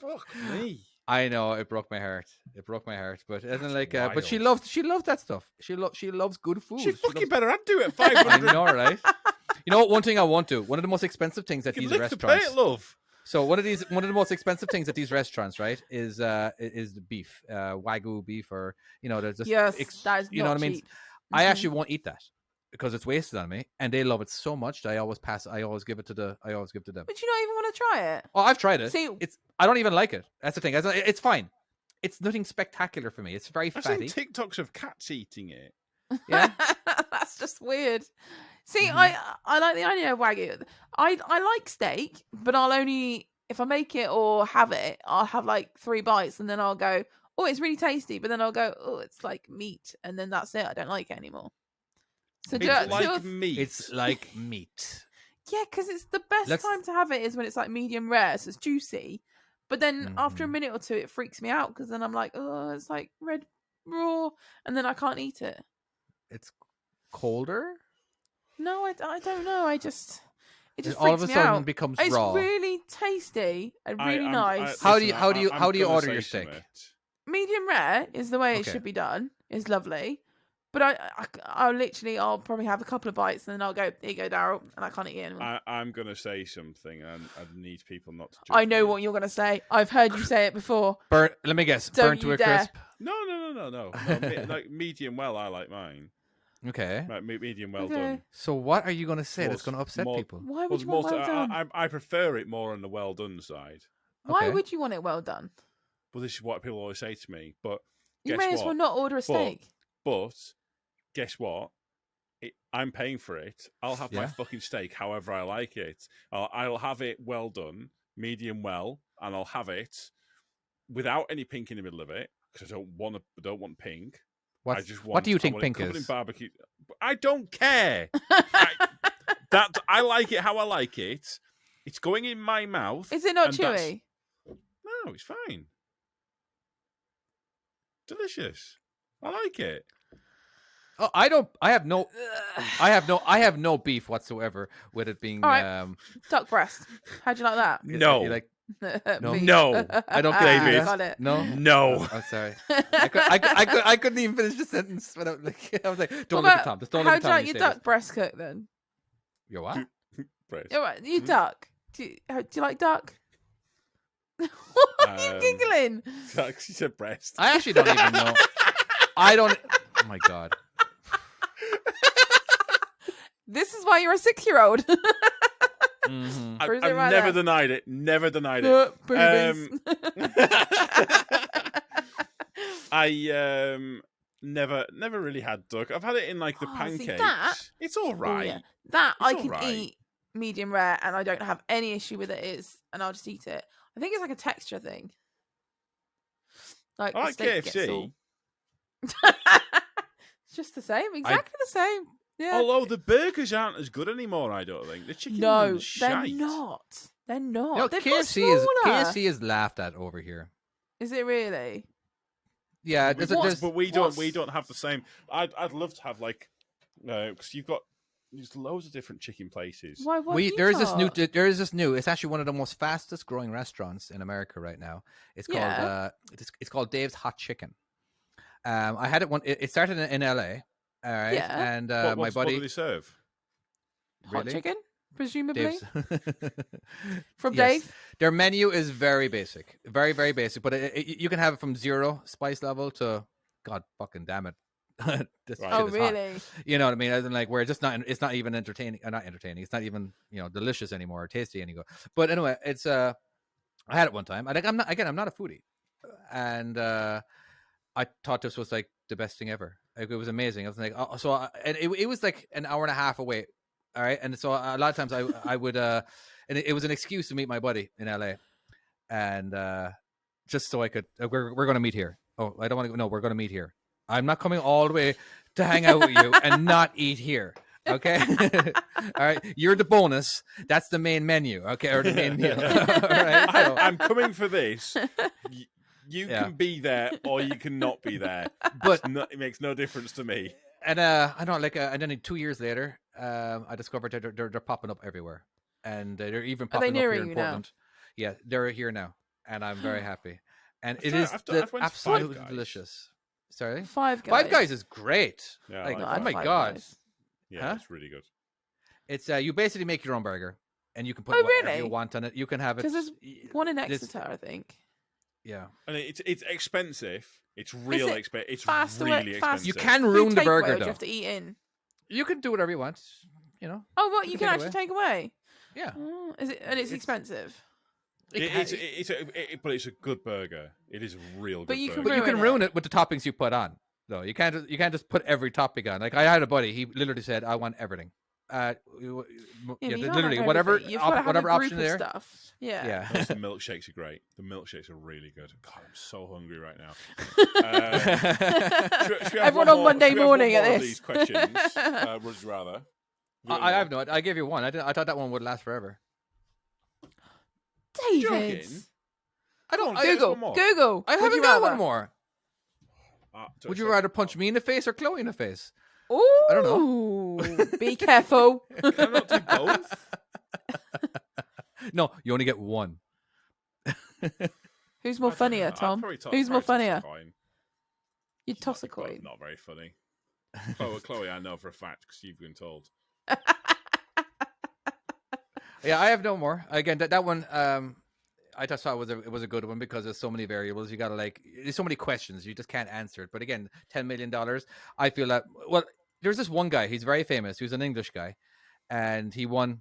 Fuck me. I know it broke my heart. But isn't like, but she wild. loves that stuff. She loves good food. She fucking loves... better I'd do it. I 500. know, right? You know what? One thing I won't do. One of the most expensive things at You these lick the restaurants. plate, love. So one of the most expensive things at these restaurants, right, is the beef, wagyu beef, or there's just Yes, that is you know not what I mean. cheap. I Mhm. actually won't eat that because it's wasted on me, and they love it so much that I always give it to them. But you don't even want to try it. Oh, I've tried it. See- I don't even like it. That's the thing. It's fine. It's nothing spectacular for me. It's very I've seen fatty. TikToks of cats eating it. Yeah. That's just weird. See, Mhm. I like the idea of wagyu. I like steak, but I'll only if I make it or have it, I'll have like 3 bites and then I'll go, oh, it's really tasty. But then I'll go, oh, it's like meat, and then that's it. I don't like it anymore. So It's do like meat. It's like meat. yeah, because it's the best Let's- time to have it is when it's like medium rare, so it's juicy. But then after a Mhm. minute or two, it freaks me out because then I'm like, oh, it's like red raw, and then I can't eat it. It's colder. No, I don't know. It just And freaks all of a me sudden out. becomes It's raw. really tasty and really nice. How listen, do you I'm gonna order say your steak? something. Medium rare is the way it Okay. should be done. It's lovely. But I'll probably have a couple of bites and then I'll go, here you go, Daryl, and I can't eat it anymore. I'm going to say something, and I need people not to judge I know me. what you're going to say. I've heard you say it before. Burn. Let me guess. Don't Burn to you a dare. crisp. No. Like medium well, I like mine. Okay. Like medium well Okay. done. So what are you going to say that's More- going to upset more- people? Why would Well, you want well done? I prefer it more on the well done side. Why Okay. would you want it well done? Well, this is what people always say to me. But You guess may as what? well not order a steak. But guess what? I'm paying for it. I'll have my Yeah. fucking steak however I like it. I'll have it well done, medium well, and I'll have it without any pink in the middle of it because I don't want pink. I just want. What do you I think want it pink covered in is? barbecue. I don't care. I like it how I like it. It's going in my mouth. Is it not and that's- chewy? No, it's fine. Delicious. I like it. Oh, I don't. I have no. I have no beef whatsoever with it being. All right. Duck breast. How'd you like that? No. you like No. Me. No. I don't Ah, David. got it. no. No. Oh, sorry. I couldn't even finish the sentence without like. I was like, don't look at Tom. Just don't look How'd at you Tom. like your duck breast cooked then? Your what? Breast. You're right, you duck. Do you like duck? What are you giggling? She said breast. I actually don't even know. I don't. Oh my god. This is why you're a 6-year-old. Mhm. Proves it I've right never there. denied it. Never denied it. Boobies. I never really had duck. I've had it in like the Oh, see, pancakes. that- It's all Oh, right. yeah. That It's I can alright. eat medium rare and I don't have any issue with it and I'll just eat it. I think it's like a texture thing. Like, I the like steak gets KFC. all- It's just the same, exactly the same. Yeah. Although the burgers aren't as good anymore, I don't think. The chicken No, one's they're shite. not. They're not. No, They've got KFC is smaller. laughed at over here. Is it really? Yeah, But there's we don't have the same. I'd love to have like because there's loads of different chicken places. Why? What have you there is got? this new. It's actually one of the most fastest growing restaurants in America right now. It's called Yeah. it's called Dave's Hot Chicken. I had it it started in LA. All right, Yeah. and What my buddy do they serve? Hot really? chicken? presumably Dave's. from Yes. Dave. Their menu is very basic, very, very basic. But you can have it from 0 spice level to God fucking damn it. This Right. shit Oh, is hot. really? You know what I mean? As in, like, where it's not even entertaining. Not entertaining. It's not even delicious anymore or tasty anymore. But anyway, it's I had it one time. I'm not a foodie, and I thought this was like the best thing ever. Like, it was amazing. I was like, and it was like an hour and a half away. All right, and so a lot of times I would and it was an excuse to meet my buddy in LA, and just so I could we're going to meet here. Oh, I don't want to. No, we're going to meet here. I'm not coming all the way to hang out with you and not eat here. Okay, all right. You're the bonus. That's the main menu. Okay, or the main meal. All right. So, I'm coming for this. You Yeah. can be there or you can not be there. but It makes no difference to me. and I don't like. And then 2 years later, I discovered that they're popping up everywhere, and they're even Are they popping up nearer here in you now? Portland. Yeah, they're here now, and I'm very happy. And I've it tried- is I've went to Five absolutely Guys. delicious. Sorry, Five Guys. Five Guys is great. Yeah, I like, like oh Five my Five god, Guys. Yeah, Huh? it's really good. it's you basically make your own burger, and you can put Oh, whatever you really? want on it. You can have it. 'Cause there's One in this- Exeter, I think. Yeah, And it's expensive. It's real it expensive. It's fast away- really fast- expensive. you can Food ruin the takeaway, burger or do though. you have to eat in? You can do whatever you want. Oh, what you You can can actually take take away? Yeah, Oh, is it? And it's expensive. But it's a good burger. It is a real good But you burger. can but you can ruin ruin it with the toppings you put on. No, you can't just put every topping on. Like, I had a buddy, he literally said, "I want everything." Yeah, but you can't literally have whatever everything. You've got to have whatever a group option of there. Stuff. Yeah. Yeah. Plus, the milkshakes are great. The milkshakes are really good. God, I'm so hungry right now. Should we have Everyone one on more- Monday should we have morning one at more of this. these questions. Would you rather? I have no. I gave you one. I thought that one would last forever. David. Joking? I don't. Go on, get us Google. one more. Google. I Would haven't you got rather? one more. Would you rather punch me in the face or Chloe in the face? Ooh. I don't Be careful. Can I not do both? No, you only get one. Who's more funnier, Tom? Who's more funnier? You toss a coin. Not very funny. Chloe, I know for a fact because you've been told. Yeah, I have no more. Again, that one. I just thought it was a good one because there's so many variables. You gotta there's so many questions. You just can't answer it. But again, $10 million. I feel that. Well, there's this one guy. He's very famous. He was an English guy, and he won.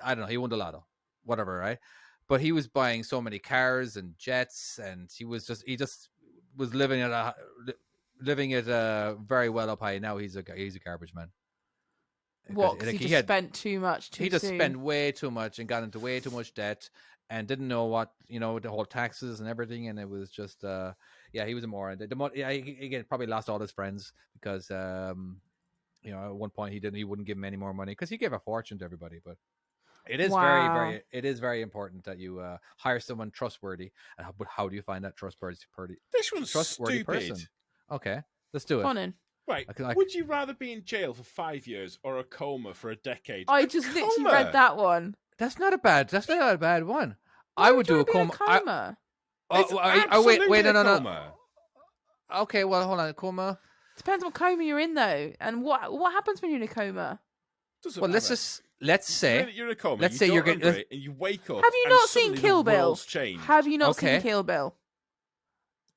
I don't know. He won the lotto, whatever, right? But he was buying so many cars and jets, and he just was living it very well up high. Now he's a garbage man. What? 'Cause Like, he just spent too much too he just soon. spent way too much and got into way too much debt and didn't know what the whole taxes and everything, and it was just he was a moron. He probably lost all his friends because at one point he wouldn't give him any more money because he gave a fortune to everybody. But it is Wow. very important that you hire someone trustworthy. And how do you find that trustworthy This one's trustworthy stupid. person? Okay, let's do it. Come on in. Right. Would you rather be in jail for 5 years or a coma for a decade? I A just literally coma? read that one. That's not a bad one. Why I would do a you wanna coma. be in a coma. It's Wait, absolutely no, a no. coma. Okay, well, hold on, coma. Depends what coma you're in though, and what happens when you're in a coma. Doesn't Well, let's matter. say You're in a coma. let's you say go you're getting- hungry and you wake up. Have you and not seen suddenly Kill the Bill? world's changed. Have you not Okay. seen Kill Bill?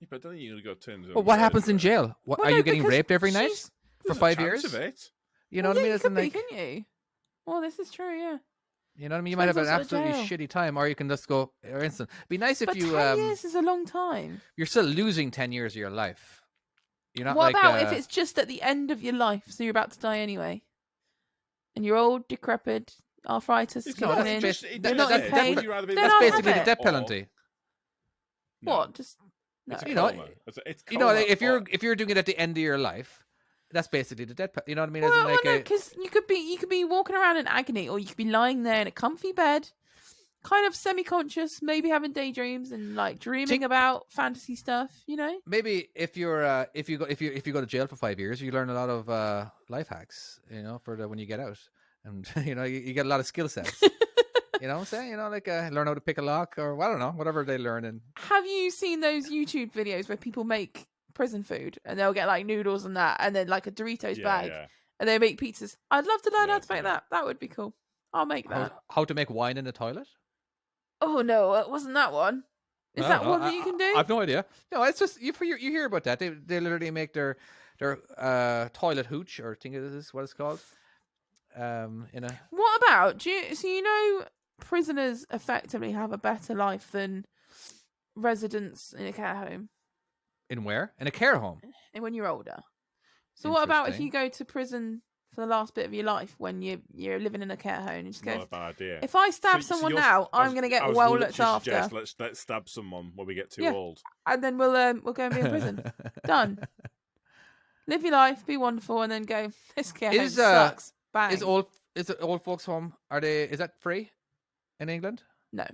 Yeah, but I don't think you're going to go turn. Well, what happens in jail? What, Well, are no, you getting because raped every night she's- for 5 years? Of it. You know Well, what I mean? yeah, It's you could be, like, couldn't you? Well, this is true, yeah. you know what I mean? You might have an Depends what sort of absolutely shitty time, or you can just go instant. Be nice if But you 10 years is a long time. you're still losing 10 years of your life. You're not What like about if it's just at the end of your life, so you're about to die anyway, and you're old, decrepit, arthritis It's kicking not in? just- You're that's not it. getting paid. Would you rather be Then in that's I'll jail have basically the it. death or- penalty. No, What? Just no. it's a You know, coma. It's You know, coma if or- you're doing it at the end of your life, that's basically the death penalty. You know what I mean? As in, Well, like, no, because you could be walking around in agony, or you could be lying there in a comfy bed, kind of semi-conscious, maybe having daydreams and like dreaming Think- about fantasy stuff. You know? maybe if you go to jail for 5 years, you learn a lot of life hacks. You know, when you get out, and you get a lot of skill sets. You know what I'm saying? Like learn how to pick a lock, or I don't know, whatever they learn. And Have you seen those YouTube videos where people make prison food and they'll get like noodles and that, and then like a Doritos bag, Yeah. and they make pizzas? I'd love to learn Yeah, how to make yeah. that. That would be cool. I'll make that. How to make wine in the toilet? Oh no, it wasn't that one. Is No, that no, one that you can do? I've no idea. No, it's just you hear about that. They literally make their toilet hooch, or I think it is what it's called. In a What about prisoners effectively have a better life than residents in a care home in where? In a care home. and when you're older. So what about if Interesting. you go to prison for the last bit of your life when you're living in a care home and you just Not go, a bad idea. if I stab So someone you're- now, I I'm was- going to get I was well literally looked after, suggest, let's stab someone when we get too Yeah. old. and then we'll go and be in prison. Done. Live your life, be wonderful, and then go. This care home sucks. Bang. Is it old folks home? Is that free in England? No.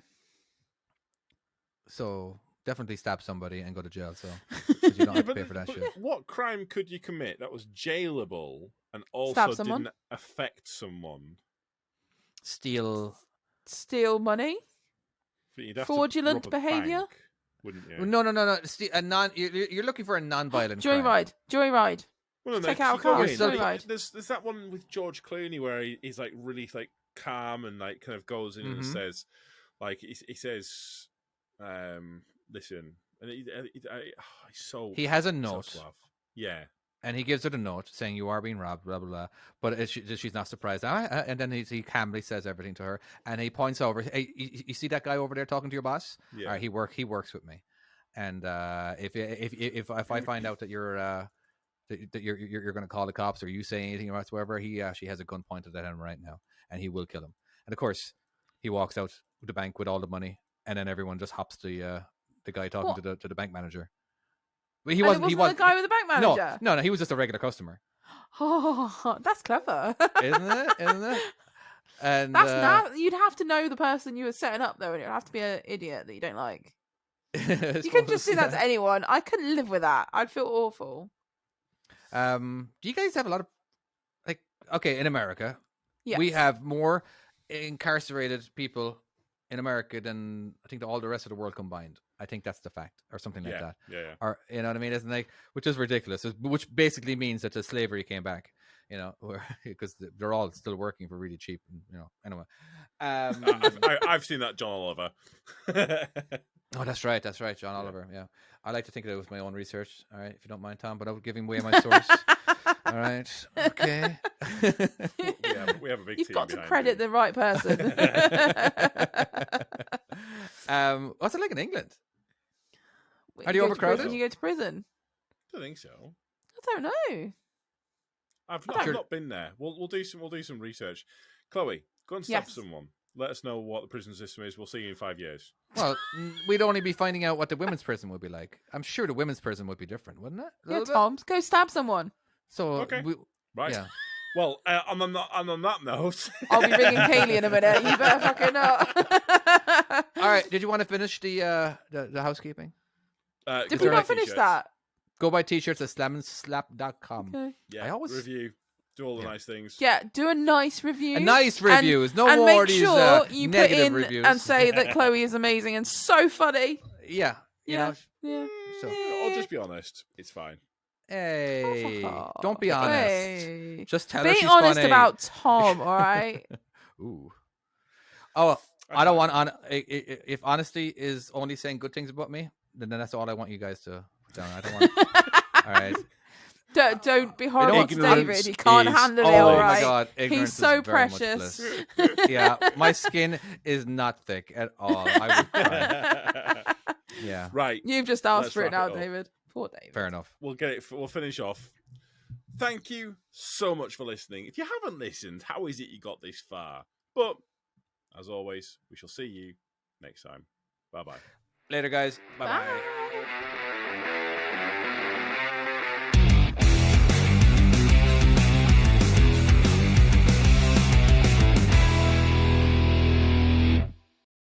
So definitely stab somebody and go to jail. So 'cause you don't have to pay for that shit. What crime could you commit that was jailable and also Stab someone? didn't affect someone? Steal. Steal money. You'd have Fraudulent to rob a behaviour? bank, wouldn't you? No. You're looking for a non-violent crime. Joyride. Well, Take no, out a you go car, in, joyride. There's that one with George Clooney where he's like really like calm and like kind of goes in and Mhm. says, like he says, listen, and he's so He has a so note, suave. Yeah, and he gives her the note saying you are being robbed, blah blah blah. But she's not surprised. And then he calmly says everything to her, and he points over. Hey, you see that guy over there talking to your boss? yeah. All right, he works with me, and if I find out that you're that you're going to call the cops or you say anything whatsoever, he actually has a gun pointed at him right now, and he will kill him. And of course, he walks out of the bank with all the money, and then everyone just hops the guy talking to the bank manager. But he wasn't. He wasn't the guy with the bank manager. No, he was just a regular customer, Oh, that's clever. isn't it? And That's you'd have to know the person you were setting up though, and it'd have to be an idiot that you don't like. You couldn't just do that to anyone. I couldn't live with that. I'd feel awful. Do you guys have a lot of in America? Yes. We have more incarcerated people in America than I think all the rest of the world combined. I think that's the fact, or something like that. Yeah. Or you know what I mean? Isn't like, which is ridiculous. Which basically means that the slavery came back. You know, because they're all still working for really cheap. You know, anyway. I've seen that John Oliver. Oh, that's right, John Oliver. Yeah, I like to think of it with my own research. All right, if you don't mind, Tom, but I'm giving away my source. All right, okay. we have a big You've team got to behind credit you. the right person. What's it like in England? When Are you you go to prison, overcrowded? You go to prison. I don't think so. I don't know. I've Sure. not been there. We'll do some research. Chloe, go and stab Yes. someone. Let us know what the prison system is. We'll see you in 5 years. Well, we'd only be finding out what the women's prison would be like. I'm sure the women's prison would be different, wouldn't it? A Yeah, little bit? Tom, go stab someone. So, Okay. Right. yeah. Well, and on that note, I'll be ringing Kaylee in a minute. You better fucking not. All right. Did you want to finish the housekeeping? Did is we there not any finish t-shirts? that? Go buy t-shirts at slamandslap.com. Okay. Yeah, I always- review, do all the Yeah. nice things. Yeah, do a nice review. A nice reviews. No and more make of these sure you put negative in reviews. and say that Chloe is amazing and so funny. Yeah. You Yeah. know. Yeah. So- I'll just be honest. It's fine. Hey. Oh, Don't be honest. hey. Just tell her Be she's honest funny. about Tom, all right? Ooh. Oh, I don't want if honesty is only saying good things about me, then that's all I want you guys to put down. I don't want. All right. Don't be horrible to Ignorance David. He can't is handle it, Oh all my right? God, ignorance He's so is very much precious. bliss. Yeah, my skin is not thick at all. I would cry. Yeah, Right. You've just asked Let's for it wrap now, it up. David. Poor David. fair enough. We'll get it. We'll finish off. Thank you so much for listening. If you haven't listened, how is it you got this far? But as always, we shall see you next time. Bye bye. Later, guys. Bye bye. Bye.